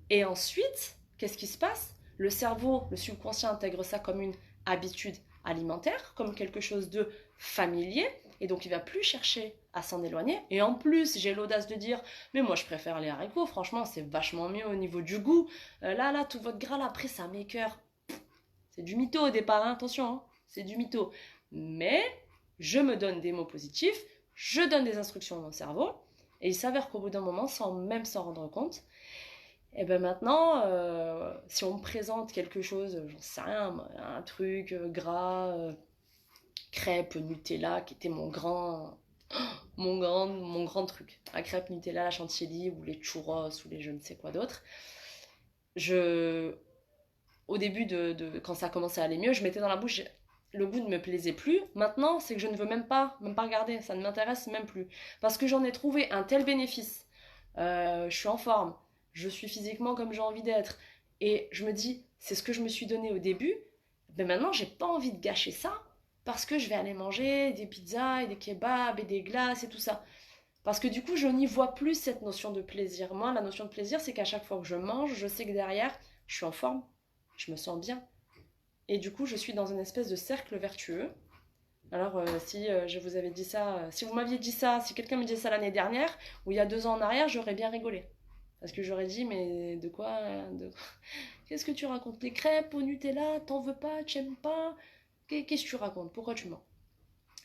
Et ensuite, qu'est-ce qui se passe? Le cerveau, le subconscient intègre ça comme une habitude alimentaire, comme quelque chose de familier, et donc il va plus chercher à s'en éloigner. Et en plus, j'ai l'audace de dire, mais moi je préfère les haricots, franchement c'est vachement mieux au niveau du goût. Là, tout votre gras là, après ça m'écœure. C'est du mytho au départ, hein, attention, hein, c'est du mytho. Mais je me donne des mots positifs, je donne des instructions à mon cerveau, et il s'avère qu'au bout d'un moment, sans même s'en rendre compte, et ben maintenant, si on me présente quelque chose, j'en sais rien, un truc gras, crêpe Nutella, qui était mon grand truc. La crêpe Nutella, la chantilly, ou les churros, ou les je ne sais quoi d'autre. Je, Au début quand ça commençait à aller mieux, je mettais dans la bouche, le goût ne me plaisait plus. Maintenant, c'est que je ne veux même pas regarder, ça ne m'intéresse même plus. Parce que j'en ai trouvé un tel bénéfice. Je suis en forme, je suis physiquement comme j'ai envie d'être. Et je me dis, c'est ce que je me suis donné au début. Mais maintenant, j'ai pas envie de gâcher ça parce que je vais aller manger des pizzas et des kebabs et des glaces et tout ça. Parce que du coup, je n'y vois plus cette notion de plaisir. Moi, la notion de plaisir, c'est qu'à chaque fois que je mange, je sais que derrière, je suis en forme, je me sens bien. Et du coup, je suis dans une espèce de cercle vertueux. Alors, si je vous avais dit ça, si vous m'aviez dit ça, si quelqu'un me disait ça l'année dernière, ou il y a 2 ans en arrière, j'aurais bien rigolé. Parce que j'aurais dit, mais de quoi, qu'est-ce que tu racontes? Les crêpes au Nutella, t'en veux pas, t'aimes pas? Qu'est-ce que tu racontes? Pourquoi tu mens?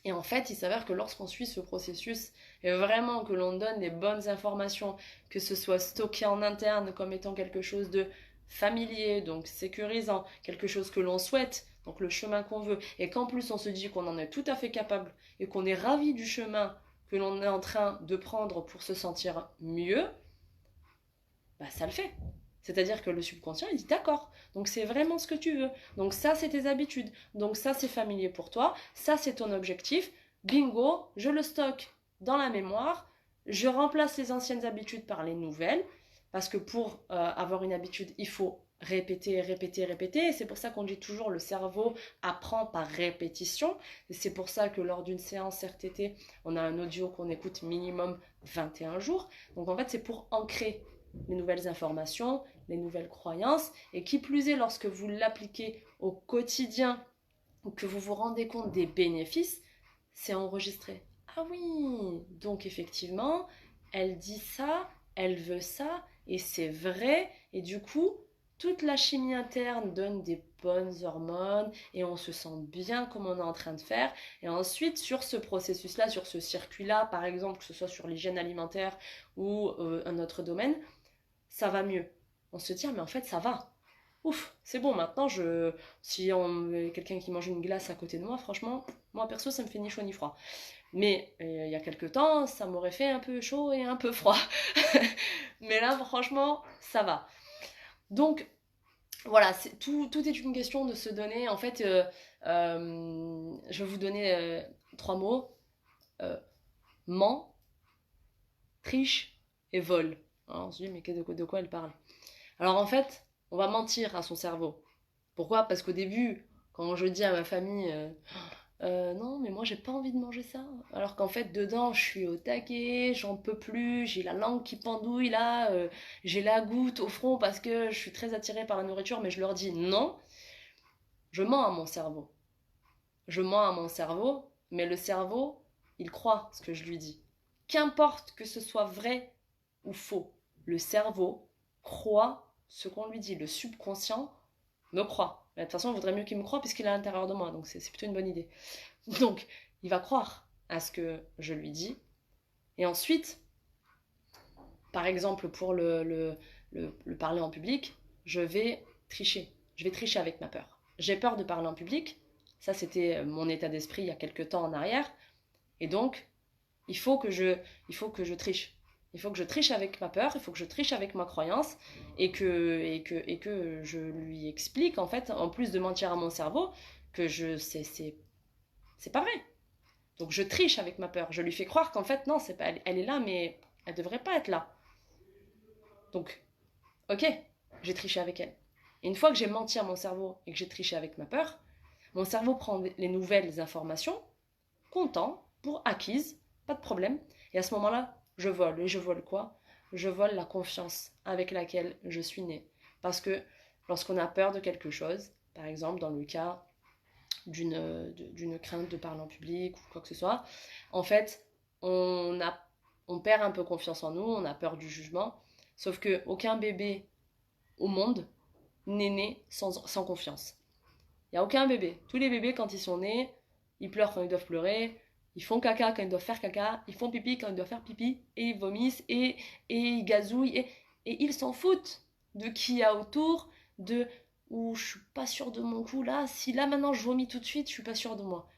Et en fait, il s'avère que lorsqu'on suit ce processus, et vraiment que l'on donne les bonnes informations, que ce soit stocké en interne comme étant quelque chose de familier, donc sécurisant, quelque chose que l'on souhaite, donc le chemin qu'on veut, et qu'en plus on se dit qu'on en est tout à fait capable et qu'on est ravi du chemin que l'on est en train de prendre pour se sentir mieux, bah ça le fait. C'est-à-dire que le subconscient, il dit d'accord. Donc c'est vraiment ce que tu veux. Donc ça, c'est tes habitudes. Donc ça, c'est familier pour toi. Ça, c'est ton objectif. Bingo, je le stocke dans la mémoire. Je remplace les anciennes habitudes par les nouvelles. Parce que pour avoir une habitude, il faut répéter, répéter, répéter. Et c'est pour ça qu'on dit toujours le cerveau apprend par répétition. Et c'est pour ça que lors d'une séance RTT, on a un audio qu'on écoute minimum 21 jours. Donc en fait, c'est pour ancrer les nouvelles informations, les nouvelles croyances, et qui plus est lorsque vous l'appliquez au quotidien ou que vous vous rendez compte des bénéfices, c'est enregistré. Ah oui, donc effectivement, elle dit ça, elle veut ça, et c'est vrai, et du coup, toute la chimie interne donne des bonnes hormones, et on se sent bien comme on est en train de faire, et ensuite, sur ce processus-là, sur ce circuit-là, par exemple, que ce soit sur l'hygiène alimentaire ou un autre domaine, ça va mieux. On se dit, ah, mais en fait, ça va. Ouf, c'est bon, maintenant, si on quelqu'un qui mange une glace à côté de moi, franchement, moi perso, ça me fait ni chaud ni froid. Mais il y a quelques temps, ça m'aurait fait un peu chaud et un peu froid. Mais là, franchement, ça va. Donc, voilà, tout est une question de se donner. En fait, je vais vous donner 3 mots. Euh, ment, triche et vol. Alors, on se dit, mais de quoi elle parle? Alors en fait, on va mentir à son cerveau. Pourquoi? Parce qu'au début, quand je dis à ma famille, non, mais moi j'ai pas envie de manger ça. Alors qu'en fait, dedans, je suis au taquet, j'en peux plus, j'ai la langue qui pendouille là, j'ai la goutte au front parce que je suis très attirée par la nourriture, mais je leur dis non, je mens à mon cerveau. Je mens à mon cerveau, mais le cerveau, il croit ce que je lui dis. Qu'importe que ce soit vrai ou faux, le cerveau croit ce qu'on lui dit. Le subconscient me croit. Mais de toute façon, il vaudrait mieux qu'il me croie puisqu'il est à l'intérieur de moi, donc c'est plutôt une bonne idée. Donc, il va croire à ce que je lui dis. Et ensuite, par exemple, pour le parler en public, je vais tricher. Je vais tricher avec ma peur. J'ai peur de parler en public. Ça, c'était mon état d'esprit il y a quelques temps en arrière. Et donc, il faut que je triche. Il faut que je triche avec ma peur, il faut que je triche avec ma croyance et que je lui explique, en fait, en plus de mentir à mon cerveau, que c'est pas vrai. Donc je triche avec ma peur. Je lui fais croire qu'en fait, non, c'est pas, elle est là, mais elle devrait pas être là. Donc, ok, j'ai triché avec elle. Et une fois que j'ai menti à mon cerveau et que j'ai triché avec ma peur, mon cerveau prend les nouvelles informations, content, pour acquises, pas de problème. Et à ce moment-là, je vole. Et je vole quoi? Je vole la confiance avec laquelle je suis née. Parce que lorsqu'on a peur de quelque chose, par exemple dans le cas d'une crainte de parler en public ou quoi que ce soit, en fait, on perd un peu confiance en nous, on a peur du jugement. Sauf que aucun bébé au monde n'est né sans confiance. Il n'y a aucun bébé. Tous les bébés, quand ils sont nés, ils pleurent quand ils doivent pleurer, ils font caca quand ils doivent faire caca, ils font pipi quand ils doivent faire pipi, et ils vomissent, et ils gazouillent, et ils s'en foutent de qui il y a autour, de où je suis pas sûre de mon coup là, si là maintenant je vomis tout de suite, je suis pas sûre de moi.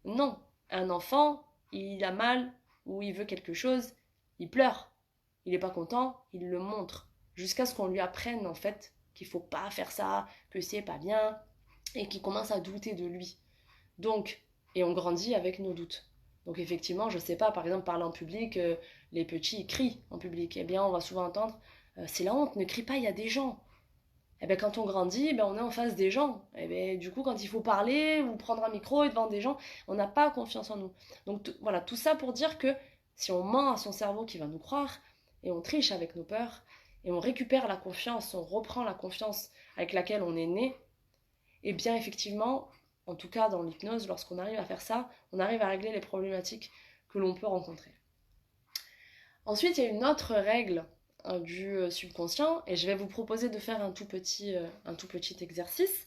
Non, un enfant, il a mal, ou il veut quelque chose, il pleure. Il n'est pas content, il le montre. Jusqu'à ce qu'on lui apprenne en fait qu'il faut pas faire ça, que c'est pas bien, et qu'il commence à douter de lui. Donc, et on grandit avec nos doutes. Donc effectivement, je sais pas, par exemple, parler en public, les petits ils crient en public. Eh bien, on va souvent entendre, c'est la honte, ne crie pas, il y a des gens. Eh bien, quand on grandit, on est en face des gens. Et bien, du coup, quand il faut parler ou prendre un micro et devant des gens, on n'a pas confiance en nous. Donc voilà, tout ça pour dire que si on ment à son cerveau qui va nous croire, et on triche avec nos peurs, et on récupère la confiance, on reprend la confiance avec laquelle on est né, et bien effectivement, en tout cas dans l'hypnose, lorsqu'on arrive à faire ça, on arrive à régler les problématiques que l'on peut rencontrer. Ensuite, il y a une autre règle du subconscient, et je vais vous proposer de faire un tout petit exercice.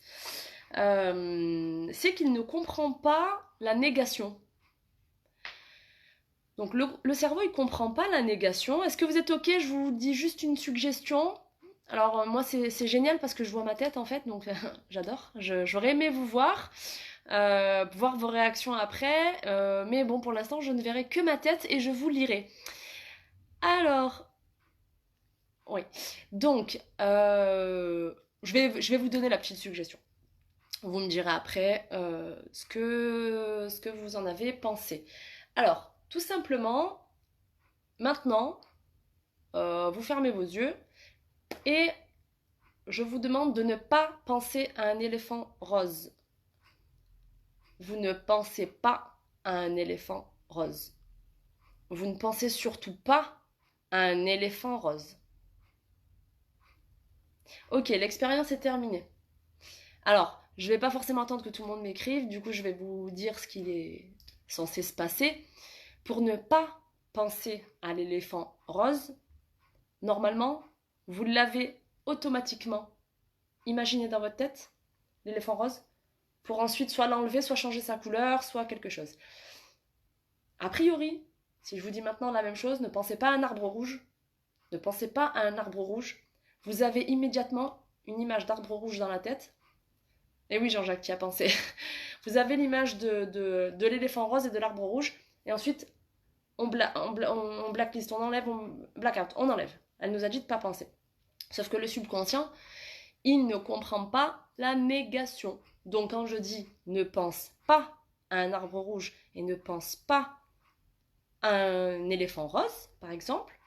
C'est qu'il ne comprend pas la négation. Donc le cerveau, il ne comprend pas la négation. Est-ce que vous êtes ok? Je vous dis juste une suggestion. Alors moi, c'est génial parce que je vois ma tête en fait, donc j'adore. J'aurais aimé vous voir, voir vos réactions après, mais bon, pour l'instant, je ne verrai que ma tête et je vous lirai. Alors, oui. Donc, je vais vous donner la petite suggestion. Vous me direz après ce que vous en avez pensé. Alors, tout simplement, maintenant, vous fermez vos yeux et je vous demande de ne pas penser à un éléphant rose. Vous ne pensez pas à un éléphant rose. Vous ne pensez surtout pas à un éléphant rose. Ok, l'expérience est terminée. Alors, je ne vais pas forcément attendre que tout le monde m'écrive, du coup je vais vous dire ce qu'il est censé se passer. Pour ne pas penser à l'éléphant rose, normalement, vous l'avez automatiquement imaginé dans votre tête, l'éléphant rose, pour ensuite soit l'enlever, soit changer sa couleur, soit quelque chose. A priori, si je vous dis maintenant la même chose, ne pensez pas à un arbre rouge, ne pensez pas à un arbre rouge, vous avez immédiatement une image d'arbre rouge dans la tête. Et oui, Jean-Jacques, qui a pensé. Vous avez l'image de l'éléphant rose et de l'arbre rouge, et ensuite, on blacklist, on enlève, on blackout, on enlève. Elle nous a dit de ne pas penser. Sauf que le subconscient, il ne comprend pas la négation. Donc quand je dis ne pense pas à un arbre rouge et ne pense pas à un éléphant rose, par exemple,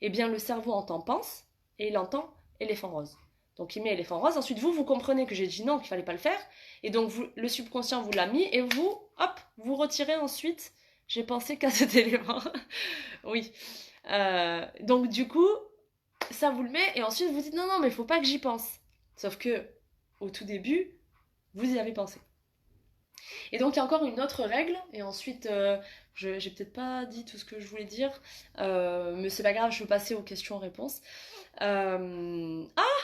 eh bien le cerveau entend pense et il entend éléphant rose. Donc il met éléphant rose. Ensuite, vous comprenez que j'ai dit non, qu'il fallait pas le faire. Et donc le subconscient vous l'a mis et vous, hop, vous retirez ensuite. J'ai pensé qu'à cet élément. Oui. Donc du coup, ça vous le met et ensuite vous dites non, non, mais il faut pas que j'y pense. Sauf que au tout début, vous y avez pensé. Et donc il y a encore une autre règle, et ensuite j'ai peut-être pas dit tout ce que je voulais dire, mais c'est pas grave, je vais passer aux questions-réponses. Ah,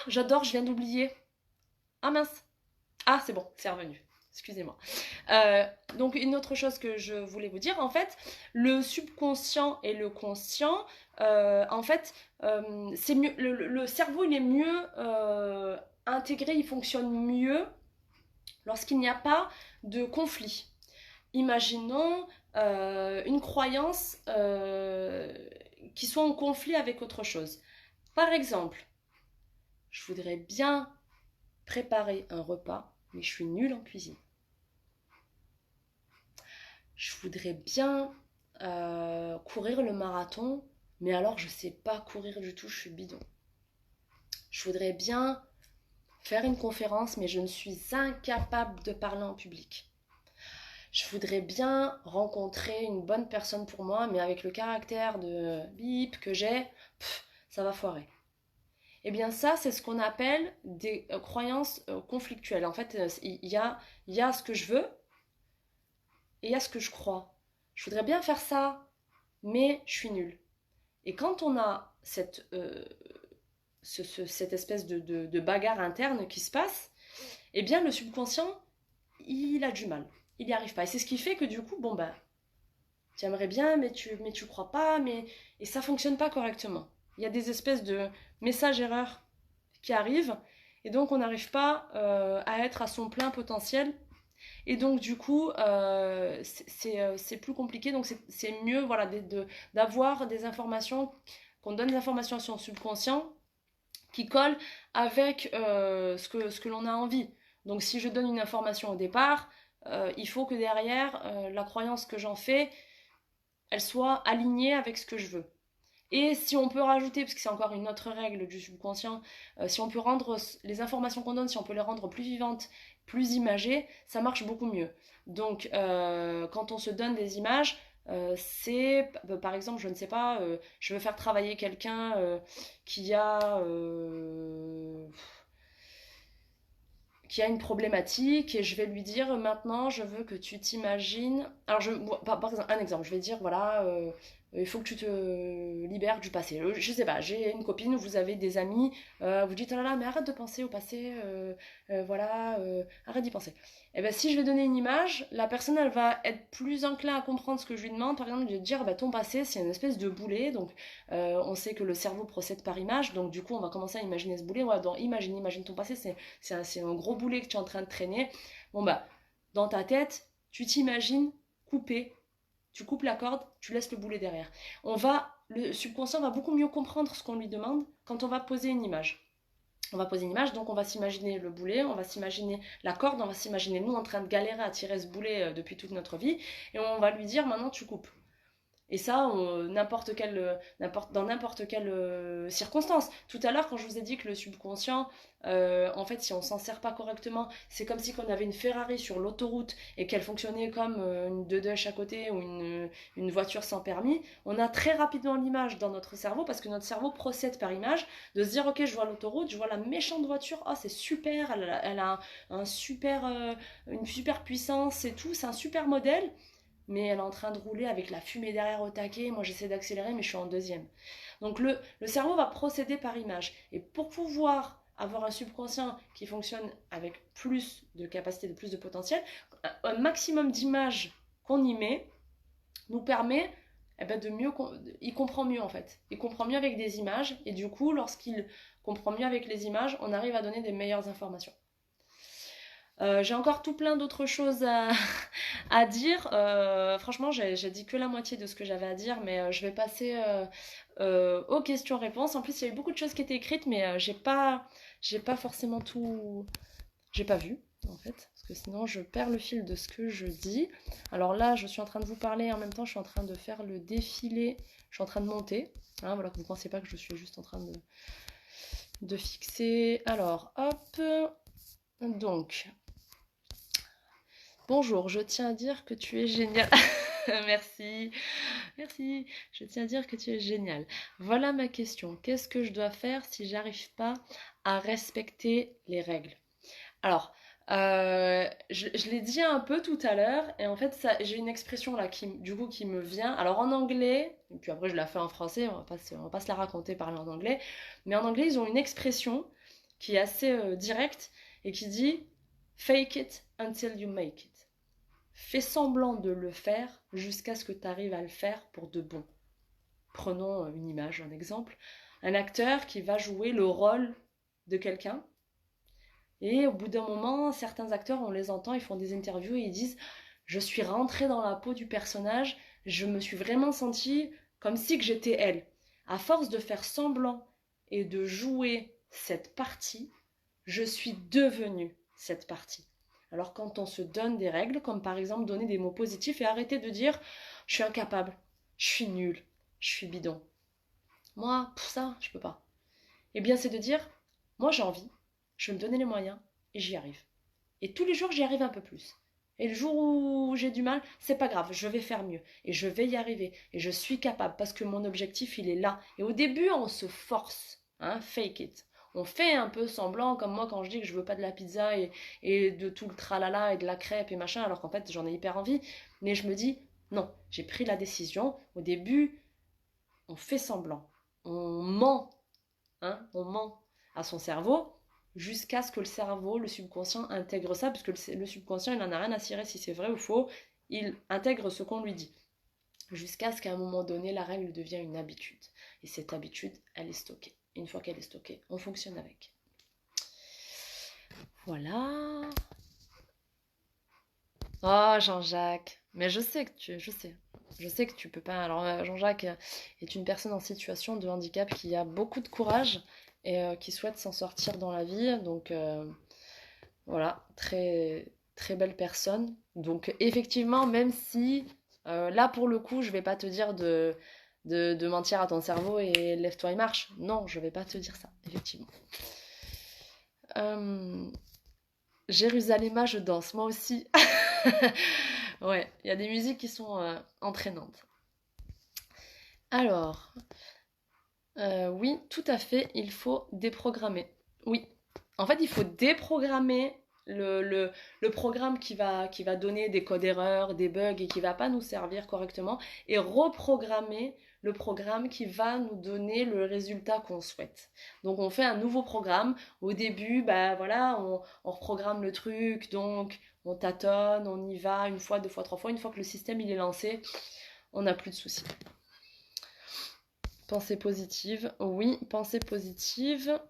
j'adore, je viens d'oublier. Ah mince. Ah, c'est bon, c'est revenu. Excusez-moi. Donc une autre chose que je voulais vous dire, en fait, le subconscient et le conscient, en fait, c'est mieux. Le cerveau, il est mieux intégré, il fonctionne mieux lorsqu'il n'y a pas de conflit. Imaginons une croyance qui soit en conflit avec autre chose. Par exemple, je voudrais bien préparer un repas, mais je suis nulle en cuisine. Je voudrais bien courir le marathon, mais alors je sais pas courir du tout, je suis bidon. Je voudrais bien faire une conférence, mais je ne suis incapable de parler en public. Je voudrais bien rencontrer une bonne personne pour moi, mais avec le caractère de bip que j'ai, ça va foirer. Eh bien ça, c'est ce qu'on appelle des croyances conflictuelles. En fait, il y a ce que je veux et il y a ce que je crois. Je voudrais bien faire ça, mais je suis nulle. Et quand on a cette espèce de bagarre interne qui se passe, eh bien le subconscient, il a du mal. Il n'y arrive pas. Et c'est ce qui fait que du coup, bon ben, tu aimerais bien, mais tu crois pas, et ça fonctionne pas correctement. Il y a des espèces de messages erreurs qui arrivent, et donc on n'arrive pas à être à son plein potentiel. Et donc du coup, c'est plus compliqué, donc c'est mieux voilà, d'avoir des informations, qu'on donne des informations à son subconscient qui collent avec ce que l'on a envie. Donc si je donne une information au départ, il faut que derrière, la croyance que j'en fais, elle soit alignée avec ce que je veux. Et si on peut rajouter, parce que c'est encore une autre règle du subconscient, si on peut rendre les informations qu'on donne, si on peut les rendre plus vivantes, plus imagées, ça marche beaucoup mieux. Donc, quand on se donne des images, c'est, par exemple, je ne sais pas, je veux faire travailler quelqu'un qui a qui a une problématique et je vais lui dire maintenant je veux que tu t'imagines alors par exemple un exemple je vais dire voilà il faut que tu te libères du passé. Je sais pas, j'ai une copine, vous avez des amis, vous dites oh là là mais arrête de penser au passé, voilà, arrête d'y penser. Et ben si je vais donner une image, la personne elle va être plus enclin à comprendre ce que je lui demande, par exemple de dire bah, ton passé c'est une espèce de boulet, donc on sait que le cerveau procède par image, donc du coup on va commencer à imaginer ce boulet, ouais, donc imagine ton passé, c'est un gros boulet que tu es en train de traîner. Bon bah dans ta tête, tu t'imagines coupé. Tu coupes la corde, tu laisses le boulet derrière. Le subconscient va beaucoup mieux comprendre ce qu'on lui demande quand on va poser une image. On va poser une image, donc on va s'imaginer le boulet, on va s'imaginer la corde, on va s'imaginer nous en train de galérer à tirer ce boulet depuis toute notre vie, et on va lui dire maintenant tu coupes. Et ça, dans n'importe quelle circonstance. Tout à l'heure, quand je vous ai dit que le subconscient, en fait, si on s'en sert pas correctement, c'est comme si on avait une Ferrari sur l'autoroute et qu'elle fonctionnait comme une 2 à côté ou une voiture sans permis. On a très rapidement l'image dans notre cerveau parce que notre cerveau procède par image de se dire ok, je vois l'autoroute, je vois la méchante voiture, oh c'est super, elle a une super puissance et tout, c'est un super modèle mais elle est en train de rouler avec la fumée derrière au taquet. Moi, j'essaie d'accélérer, mais je suis en deuxième. Donc, le cerveau va procéder par image. Et pour pouvoir avoir un subconscient qui fonctionne avec plus de capacité, de plus de potentiel, un maximum d'images qu'on y met nous permet de mieux. Il comprend mieux en fait. Il comprend mieux avec des images. Et du coup, lorsqu'il comprend mieux avec les images, on arrive à donner des meilleures informations. J'ai encore tout plein d'autres choses à dire. Franchement, j'ai dit que la moitié de ce que j'avais à dire, mais je vais passer aux questions-réponses. En plus, il y a eu beaucoup de choses qui étaient écrites, mais j'ai pas forcément tout. J'ai pas vu, en fait, parce que sinon je perds le fil de ce que je dis. Alors là, je suis en train de vous parler, en même temps, je suis en train de faire le défilé. Je suis en train de monter. Hein, voilà, que vous ne pensez pas que je suis juste en train de fixer. Alors, hop. Donc, bonjour, je tiens à dire que tu es génial. Merci, merci. Je tiens à dire que tu es génial. Voilà ma question. Qu'est-ce que je dois faire si j'arrive pas à respecter les règles? Alors, je l'ai dit un peu tout à l'heure, et en fait, j'ai une expression là qui me vient. Alors en anglais, et puis après je la fais en français, on va pas se la raconter parler en anglais, mais en anglais, ils ont une expression qui est assez directe et qui dit fake it until you make it. Fais semblant de le faire jusqu'à ce que tu arrives à le faire pour de bon. Prenons une image, un exemple. Un acteur qui va jouer le rôle de quelqu'un. Et au bout d'un moment, certains acteurs, on les entend, ils font des interviews et ils disent « Je suis rentrée dans la peau du personnage, je me suis vraiment sentie comme si que j'étais elle. » À force de faire semblant et de jouer cette partie, je suis devenue cette partie. Alors quand on se donne des règles, comme par exemple donner des mots positifs et arrêter de dire je suis incapable, je suis nul, je suis bidon. Moi, pour ça, je peux pas. Eh bien, c'est de dire moi j'ai envie, je vais me donner les moyens et j'y arrive. Et tous les jours, j'y arrive un peu plus. Et le jour où j'ai du mal, c'est pas grave, je vais faire mieux. Et je vais y arriver. Et je suis capable parce que mon objectif, il est là. Et au début, on se force. Hein, fake it. On fait un peu semblant, comme moi quand je dis que je veux pas de la pizza et de tout le tralala et de la crêpe et machin, alors qu'en fait j'en ai hyper envie. Mais je me dis, non, j'ai pris la décision. Au début, on fait semblant. On ment. Hein, on ment à son cerveau jusqu'à ce que le cerveau, le subconscient, intègre ça, parce que le subconscient, il n'en a rien à cirer si c'est vrai ou faux, il intègre ce qu'on lui dit, jusqu'à ce qu'à un moment donné, la règle devienne une habitude. Et cette habitude, elle est stockée. Et une fois qu'elle est stockée, on fonctionne avec. Voilà. Oh, Jean-Jacques. Mais je sais que tu peux pas. Alors, Jean-Jacques est une personne en situation de handicap qui a beaucoup de courage et qui souhaite s'en sortir dans la vie. Donc, voilà, très, très belle personne. Donc, effectivement, même si là, pour le coup, je vais pas te dire de mentir à ton cerveau et lève-toi et marche. Non, je vais pas te dire ça, effectivement. Euh, Jérusalem, je danse, moi aussi. Ouais, il y a des musiques qui sont entraînantes. Alors, oui, tout à fait, il faut déprogrammer. Oui, en fait, il faut déprogrammer le programme qui va donner des codes erreurs, des bugs et qui va pas nous servir correctement, et reprogrammer le programme qui va nous donner le résultat qu'on souhaite. Donc on fait un nouveau programme. Au début, bah voilà, on reprogramme le truc, donc on tâtonne, on y va une fois, deux fois, trois fois. Une fois que le système il est lancé, on n'a plus de soucis. Pensée positive, oui, pensée positive.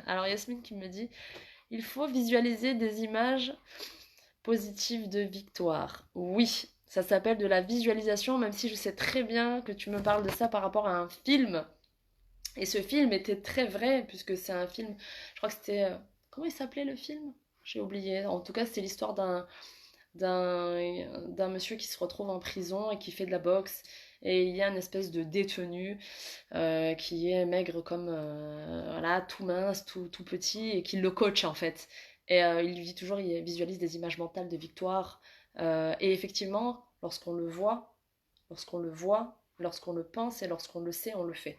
Alors Yasmine qui me dit, il faut visualiser des images positives de victoire. Oui, ça s'appelle de la visualisation, même si je sais très bien que tu me parles de ça par rapport à un film. Et ce film était très vrai, puisque c'est un film, je crois que c'était... comment il s'appelait le film? J'ai oublié. En tout cas, c'était l'histoire d'un monsieur qui se retrouve en prison et qui fait de la boxe. Et il y a une espèce de détenu qui est maigre comme voilà, tout mince, tout petit, et qui le coach en fait. Et il lui dit toujours, il visualise des images mentales de victoire. Et effectivement, lorsqu'on le pense et lorsqu'on le sait, on le fait.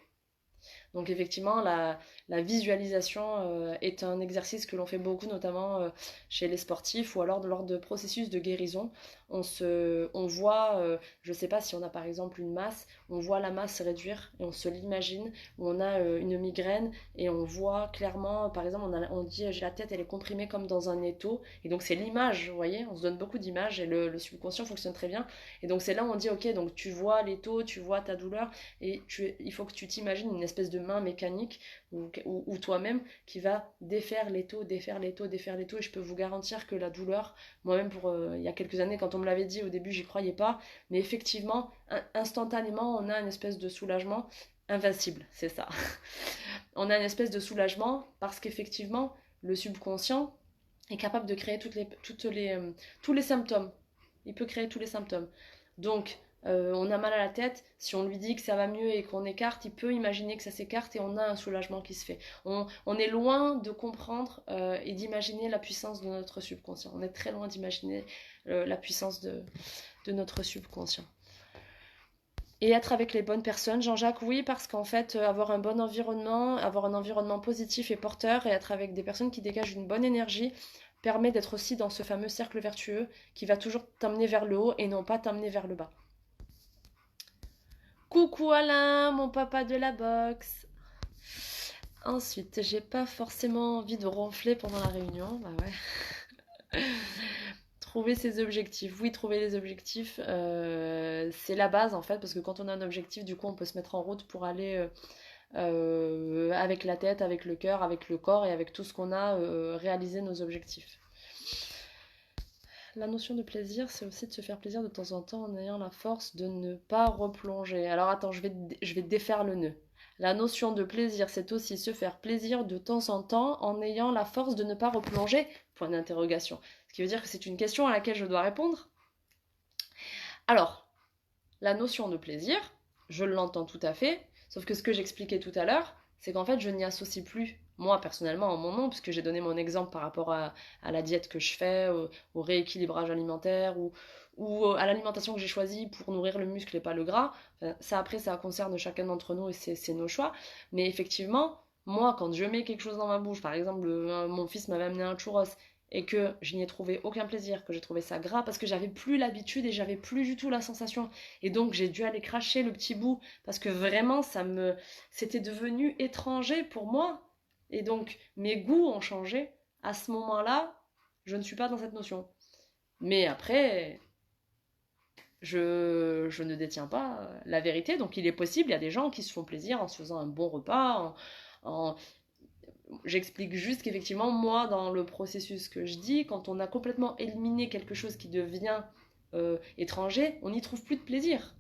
Donc effectivement, la visualisation est un exercice que l'on fait beaucoup, notamment chez les sportifs ou alors lors de processus de guérison. On voit, je ne sais pas si on a par exemple une masse, on voit la masse réduire et on se l'imagine, ou on a une migraine et on voit clairement, par exemple, on dit j'ai la tête, elle est comprimée comme dans un étau. Et donc c'est l'image, vous voyez, on se donne beaucoup d'images et le subconscient fonctionne très bien. Et donc c'est là où on dit ok, donc tu vois l'étau, tu vois ta douleur, et il faut que tu t'imagines une espèce de main mécanique ou toi-même qui va défaire l'étau, défaire l'étau, défaire l'étau. Et je peux vous garantir que la douleur, moi-même pour il y a quelques années, quand on me l'avait dit au début, j'y croyais pas. Mais effectivement, instantanément, on a une espèce de soulagement invincible, c'est ça. On a une espèce de soulagement parce qu'effectivement, le subconscient est capable de créer tous les symptômes. Il peut créer tous les symptômes. Donc, on a mal à la tête, si on lui dit que ça va mieux et qu'on écarte, il peut imaginer que ça s'écarte et on a un soulagement qui se fait. On est loin de comprendre et d'imaginer la puissance de notre subconscient. On est très loin d'imaginer la puissance de notre subconscient. Et être avec les bonnes personnes, Jean-Jacques, oui, parce qu'en fait, avoir un bon environnement, avoir un environnement positif et porteur, et être avec des personnes qui dégagent une bonne énergie, permet d'être aussi dans ce fameux cercle vertueux qui va toujours t'amener vers le haut et non pas t'amener vers le bas. Coucou Alain, mon papa de la boxe. Ensuite, j'ai pas forcément envie de ronfler pendant la réunion. Bah ouais. Trouver ses objectifs. Oui, trouver les objectifs, c'est la base en fait, parce que quand on a un objectif, du coup, on peut se mettre en route pour aller avec la tête, avec le cœur, avec le corps et avec tout ce qu'on a réaliser nos objectifs. La notion de plaisir, c'est aussi de se faire plaisir de temps en temps en ayant la force de ne pas replonger. Alors attends, je vais défaire le nœud. La notion de plaisir, c'est aussi se faire plaisir de temps en temps en ayant la force de ne pas replonger. Point d'interrogation. Ce qui veut dire que c'est une question à laquelle je dois répondre. Alors, la notion de plaisir, je l'entends tout à fait, sauf que ce que j'expliquais tout à l'heure, c'est qu'en fait, je n'y associe plus, moi personnellement, en mon nom, puisque j'ai donné mon exemple par rapport à la diète que je fais, au rééquilibrage alimentaire ou à l'alimentation que j'ai choisie pour nourrir le muscle et pas le gras. Enfin, ça, après, ça concerne chacun d'entre nous et c'est nos choix. Mais effectivement, moi, quand je mets quelque chose dans ma bouche, par exemple, mon fils m'avait amené un churros et que je n'y ai trouvé aucun plaisir, que j'ai trouvé ça gras parce que j'avais plus l'habitude et j'avais plus du tout la sensation. Et donc j'ai dû aller cracher le petit bout parce que vraiment c'était devenu étranger pour moi. Et donc mes goûts ont changé. À ce moment-là, je ne suis pas dans cette notion. Mais après, je ne détiens pas la vérité. Donc il est possible, il y a des gens qui se font plaisir en se faisant un bon repas, en j'explique juste qu'effectivement, moi, dans le processus que je dis, quand on a complètement éliminé quelque chose qui devient étranger, on n'y trouve plus de plaisir.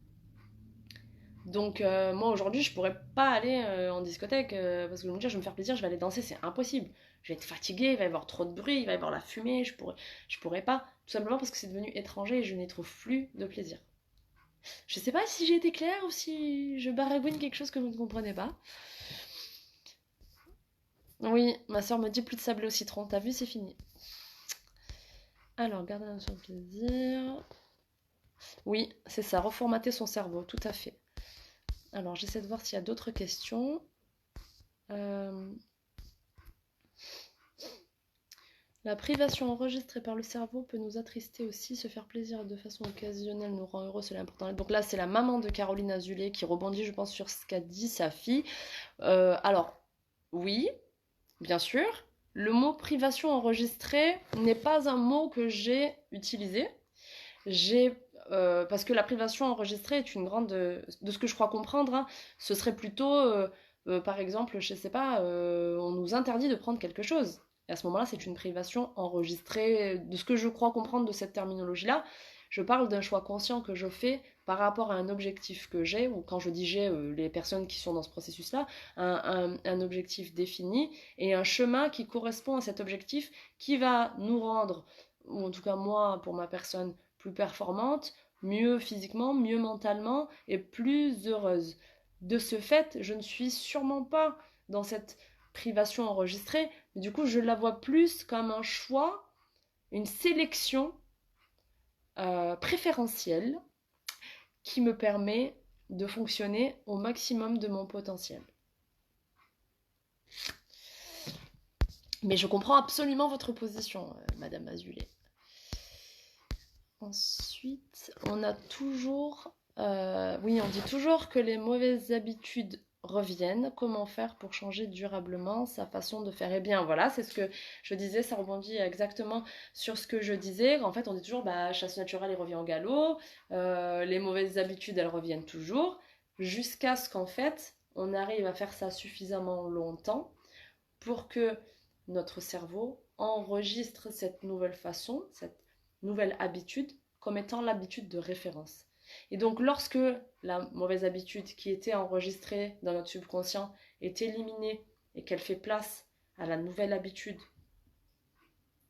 Donc moi aujourd'hui je pourrais pas aller en discothèque parce que je me dire je vais me faire plaisir, je vais aller danser, c'est impossible. Je vais être fatiguée, il va y avoir trop de bruit, il va y avoir la fumée, je pourrais pas, tout simplement parce que c'est devenu étranger et je n'y trouve plus de plaisir. Je sais pas si j'ai été claire ou si je baragouine quelque chose que vous ne comprenez pas. Oui, ma soeur me dit plus de sable au citron, t'as vu, c'est fini. Alors, garder un de plaisir. Oui, c'est ça, reformater son cerveau, tout à fait. Alors, j'essaie de voir s'il y a d'autres questions. Euh, La privation enregistrée par le cerveau peut nous attrister aussi, se faire plaisir de façon occasionnelle nous rend heureux, c'est l'important. Donc là, c'est la maman de Caroline Azulet qui rebondit, je pense, sur ce qu'a dit sa fille. Alors, oui, bien sûr, le mot privation enregistrée n'est pas un mot que j'ai utilisé. Parce que la privation enregistrée est une grande, de ce que je crois comprendre, hein, ce serait plutôt, par exemple, je sais pas, on nous interdit de prendre quelque chose. Et à ce moment-là, c'est une privation enregistrée. De ce que je crois comprendre de cette terminologie-là, je parle d'un choix conscient que je fais par rapport à un objectif que j'ai, ou quand je dis j'ai, les personnes qui sont dans ce processus-là, un objectif défini et un chemin qui correspond à cet objectif qui va nous rendre, ou en tout cas moi, pour ma personne, plus performante, mieux physiquement, mieux mentalement et plus heureuse. De ce fait, je ne suis sûrement pas dans cette privation enregistrée, mais du coup, je la vois plus comme un choix, une sélection préférentielle qui me permet de fonctionner au maximum de mon potentiel. Mais je comprends absolument votre position, Madame Azulet. Ensuite, on a toujours... oui, on dit toujours que les mauvaises habitudes reviennent. Comment faire pour changer durablement sa façon de faire? Eh bien, voilà, c'est ce que je disais, ça rebondit exactement sur ce que je disais. En fait, on dit toujours, bah, chasse naturelle, il revient au galop. Les mauvaises habitudes, elles reviennent toujours. Jusqu'à ce qu'en fait, on arrive à faire ça suffisamment longtemps pour que notre cerveau enregistre cette nouvelle façon, cette nouvelle habitude comme étant l'habitude de référence. Et donc lorsque la mauvaise habitude qui était enregistrée dans notre subconscient est éliminée et qu'elle fait place à la nouvelle habitude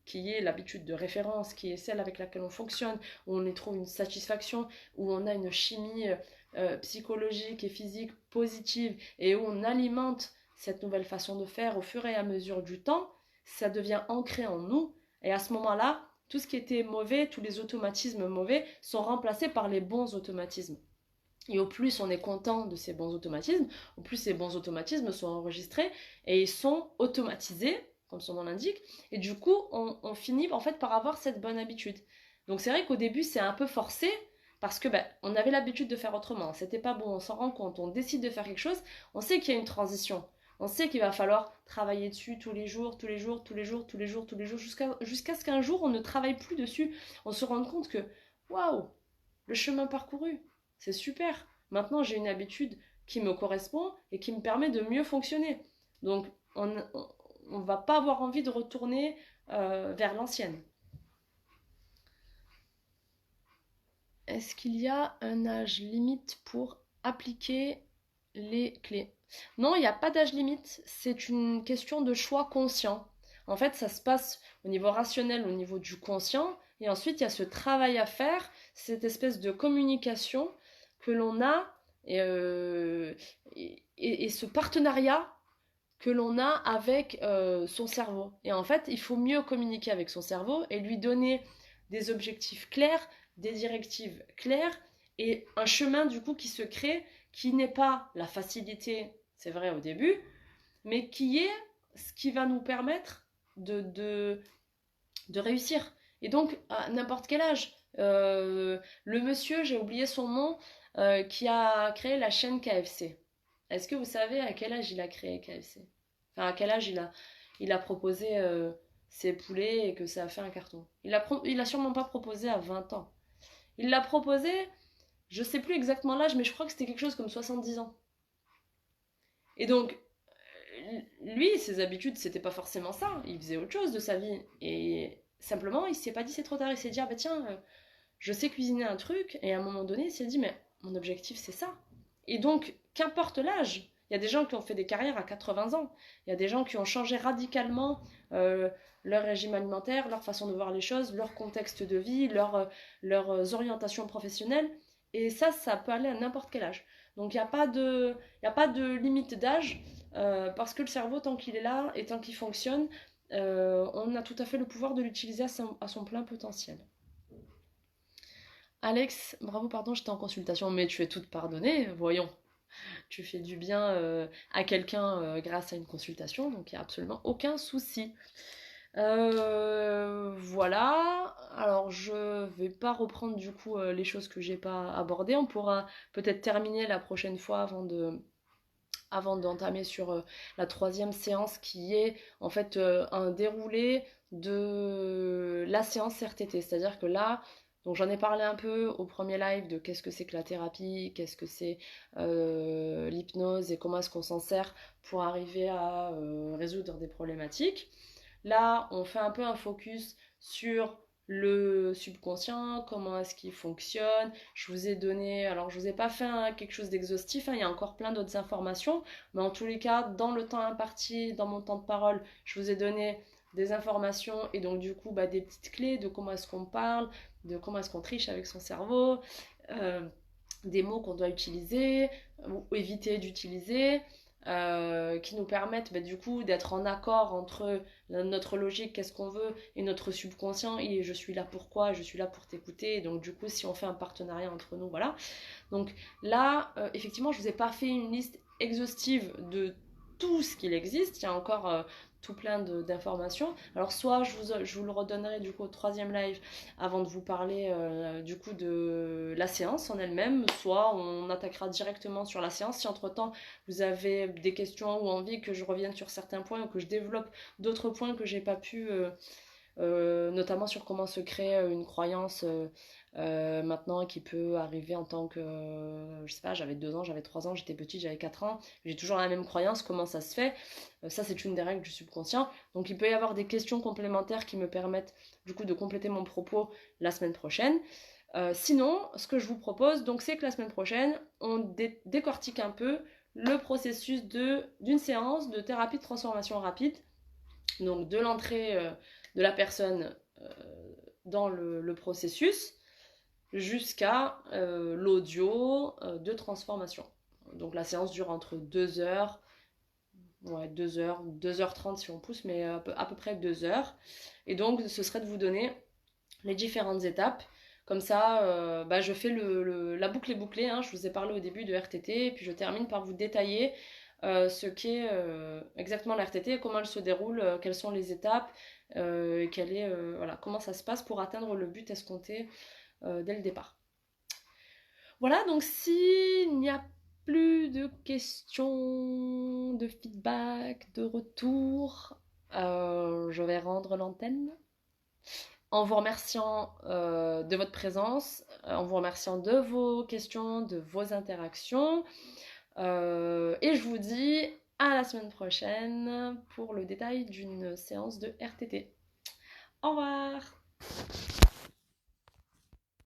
qui est l'habitude de référence, qui est celle avec laquelle on fonctionne, où on y trouve une satisfaction, où on a une chimie psychologique et physique positive et où on alimente cette nouvelle façon de faire au fur et à mesure du temps, ça devient ancré en nous. Et à ce moment-là, tout ce qui était mauvais, tous les automatismes mauvais sont remplacés par les bons automatismes. Et au plus on est content de ces bons automatismes, au plus ces bons automatismes sont enregistrés et ils sont automatisés, comme son nom l'indique, et du coup on finit en fait par avoir cette bonne habitude. Donc c'est vrai qu'au début c'est un peu forcé, parce que on avait l'habitude de faire autrement, c'était pas bon, on s'en rend compte, on décide de faire quelque chose, on sait qu'il y a une transition, on sait qu'il va falloir travailler dessus tous les jours, tous les jours, tous les jours, tous les jours, tous les jours, jusqu'à ce qu'un jour on ne travaille plus dessus, on se rende compte que waouh, le chemin parcouru, c'est super. Maintenant, j'ai une habitude qui me correspond et qui me permet de mieux fonctionner. Donc, on ne va pas avoir envie de retourner vers l'ancienne. est-ce qu'il y a un âge limite pour appliquer les clés? Non, il n'y a pas d'âge limite, c'est une question de choix conscient. En fait, ça se passe au niveau rationnel, au niveau du conscient, et ensuite il y a ce travail à faire, cette espèce de communication que l'on a, et ce partenariat que l'on a avec son cerveau. Et en fait, il faut mieux communiquer avec son cerveau et lui donner des objectifs clairs, des directives claires et un chemin du coup qui se crée, qui n'est pas la facilité, c'est vrai au début, mais qui est ce qui va nous permettre de réussir. Et donc, à n'importe quel âge, le monsieur, j'ai oublié son nom, qui a créé la chaîne KFC. Est-ce que vous savez à quel âge il a créé KFC? Enfin, à quel âge il a proposé ses poulets et que ça a fait un carton? Il a sûrement pas proposé à 20 ans. Il l'a proposé, je sais plus exactement l'âge, mais je crois que c'était quelque chose comme 70 ans. Et donc, lui, ses habitudes, c'était pas forcément ça. Il faisait autre chose de sa vie. Et simplement, il s'est pas dit c'est trop tard. Il s'est dit, ah bah tiens, je sais cuisiner un truc. Et à un moment donné, il s'est dit, mais mon objectif, c'est ça. Et donc, qu'importe l'âge, il y a des gens qui ont fait des carrières à 80 ans. Il y a des gens qui ont changé radicalement leur régime alimentaire, leur façon de voir les choses, leur contexte de vie, leurs orientations professionnelles. Et ça peut aller à n'importe quel âge. Donc, il y a pas de limite d'âge. Parce que le cerveau, tant qu'il est là et tant qu'il fonctionne, on a tout à fait le pouvoir de l'utiliser à son plein potentiel. Alex, bravo, pardon, j'étais en consultation, mais tu es toute pardonnée, voyons. Tu fais du bien à quelqu'un grâce à une consultation, donc il n'y a absolument aucun souci. Voilà, alors je vais pas reprendre du coup les choses que j'ai pas abordées. On pourra peut-être terminer la prochaine fois avant d'entamer sur la troisième séance qui est en fait un déroulé de la séance RTT. C'est-à-dire que là, donc j'en ai parlé un peu au premier live de qu'est-ce que c'est que la thérapie, qu'est-ce que c'est l'hypnose et comment est-ce qu'on s'en sert pour arriver à résoudre des problématiques. Là, on fait un peu un focus sur le subconscient, comment est-ce qu'il fonctionne. Je vous ai donné, alors je vous ai pas fait quelque chose d'exhaustif, hein, il y a encore plein d'autres informations, mais en tous les cas, dans le temps imparti, dans mon temps de parole, je vous ai donné des informations et donc du coup des petites clés de comment est-ce qu'on parle, de comment est-ce qu'on triche avec son cerveau, euh, des mots qu'on doit utiliser ou éviter d'utiliser. Qui nous permettent du coup d'être en accord entre notre logique, qu'est-ce qu'on veut, et notre subconscient, et je suis là pour quoi, je suis là pour t'écouter, et donc du coup si on fait un partenariat entre nous, voilà. Donc là, effectivement, je vous ai pas fait une liste exhaustive de tout ce qu'il existe, il y a encore tout plein d'informations. Alors soit je vous le redonnerai du coup au troisième live avant de vous parler du coup de la séance en elle-même, soit on attaquera directement sur la séance si entre-temps vous avez des questions ou envie que je revienne sur certains points ou que je développe d'autres points que j'ai pas pu notamment sur comment se crée une croyance maintenant qui peut arriver en tant que, je sais pas, j'avais 2 ans, j'avais 3 ans, j'étais petite, j'avais 4 ans, j'ai toujours la même croyance, comment ça se fait. Ça c'est une des règles du subconscient. Donc il peut y avoir des questions complémentaires qui me permettent du coup de compléter mon propos la semaine prochaine. Sinon, ce que je vous propose, donc, c'est que la semaine prochaine, on décortique un peu le processus d'une séance de thérapie de transformation rapide, donc de l'entrée de la personne dans le processus jusqu'à l'audio de transformation. Donc la séance dure entre 2 heures, ouais, 2 heures, 2h30 si on pousse, mais à peu près 2 heures. Et donc ce serait de vous donner les différentes étapes. Comme ça, je fais la boucle est bouclée, hein. Je vous ai parlé au début de RTT, et puis je termine par vous détailler ce qu'est exactement la RTT, comment elle se déroule, quelles sont les étapes, voilà, comment ça se passe pour atteindre le but escompté dès le départ. Voilà, donc s'il n'y a plus de questions, de feedback, de retour, je vais rendre l'antenne en vous remerciant de votre présence, en vous remerciant de vos questions, de vos interactions. Et je vous dis à la semaine prochaine pour le détail d'une séance de RTT. Au revoir!